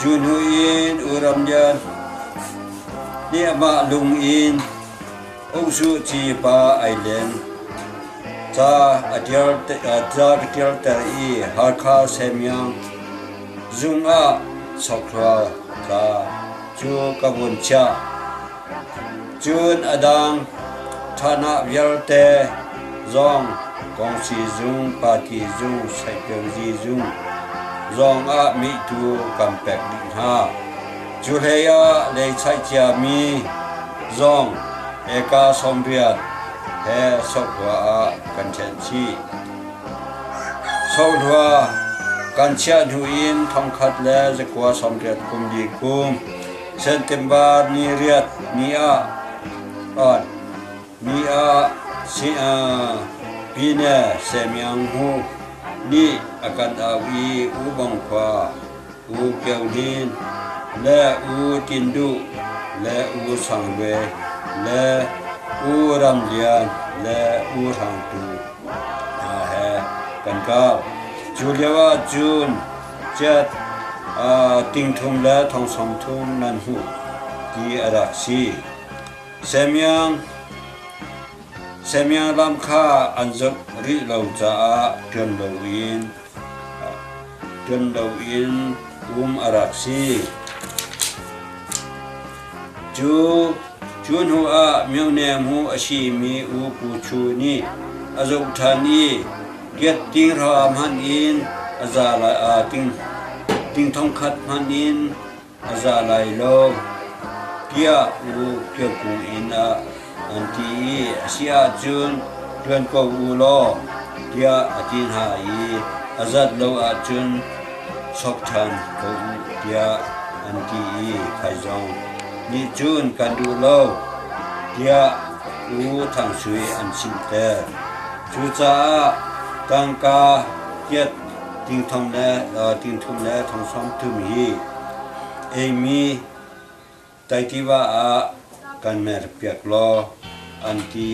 Jun huin uram jan, ni ama lung in, ông su chi ba island cha adial cha adial teri har kha semyang zunga sokra cha chu kabun cha chun adang thana vialte zong kong si zung pa ki zung cycle ji zung zong a mi tu kampek ding ha chu heya le chai chia mi zong eka somriat he sokwa a kan chen chi sodwa kan chia huin thong khat le zakwa somriat kum di kum sentembar ni riat ni a on ni a si a pine semyang hu ni akan awi u bang kwa u keudin le u tindu le u sangwe le u ram lian le u thang tu a he kan ka juliawa jun chat ting thum le thong som thum nan hu ki araksi semyang lam kha anjak ri lo cha tön lo in araksi chun hu a myong nem hu ashi mi u pu chu ni azok thani get ting ram han in azala a ting thong khat han in azalai lo kia u kyo ku in a anti asia chun tön ko u lo kia atin ha i azat lo a chun sok than ko u kia anti khai jong ni chun kan du lo kia u thang sui an sim te chu cha tang ka kiet ting thong le thong som thum hi emi tai ti wa a kan mer piak lo anti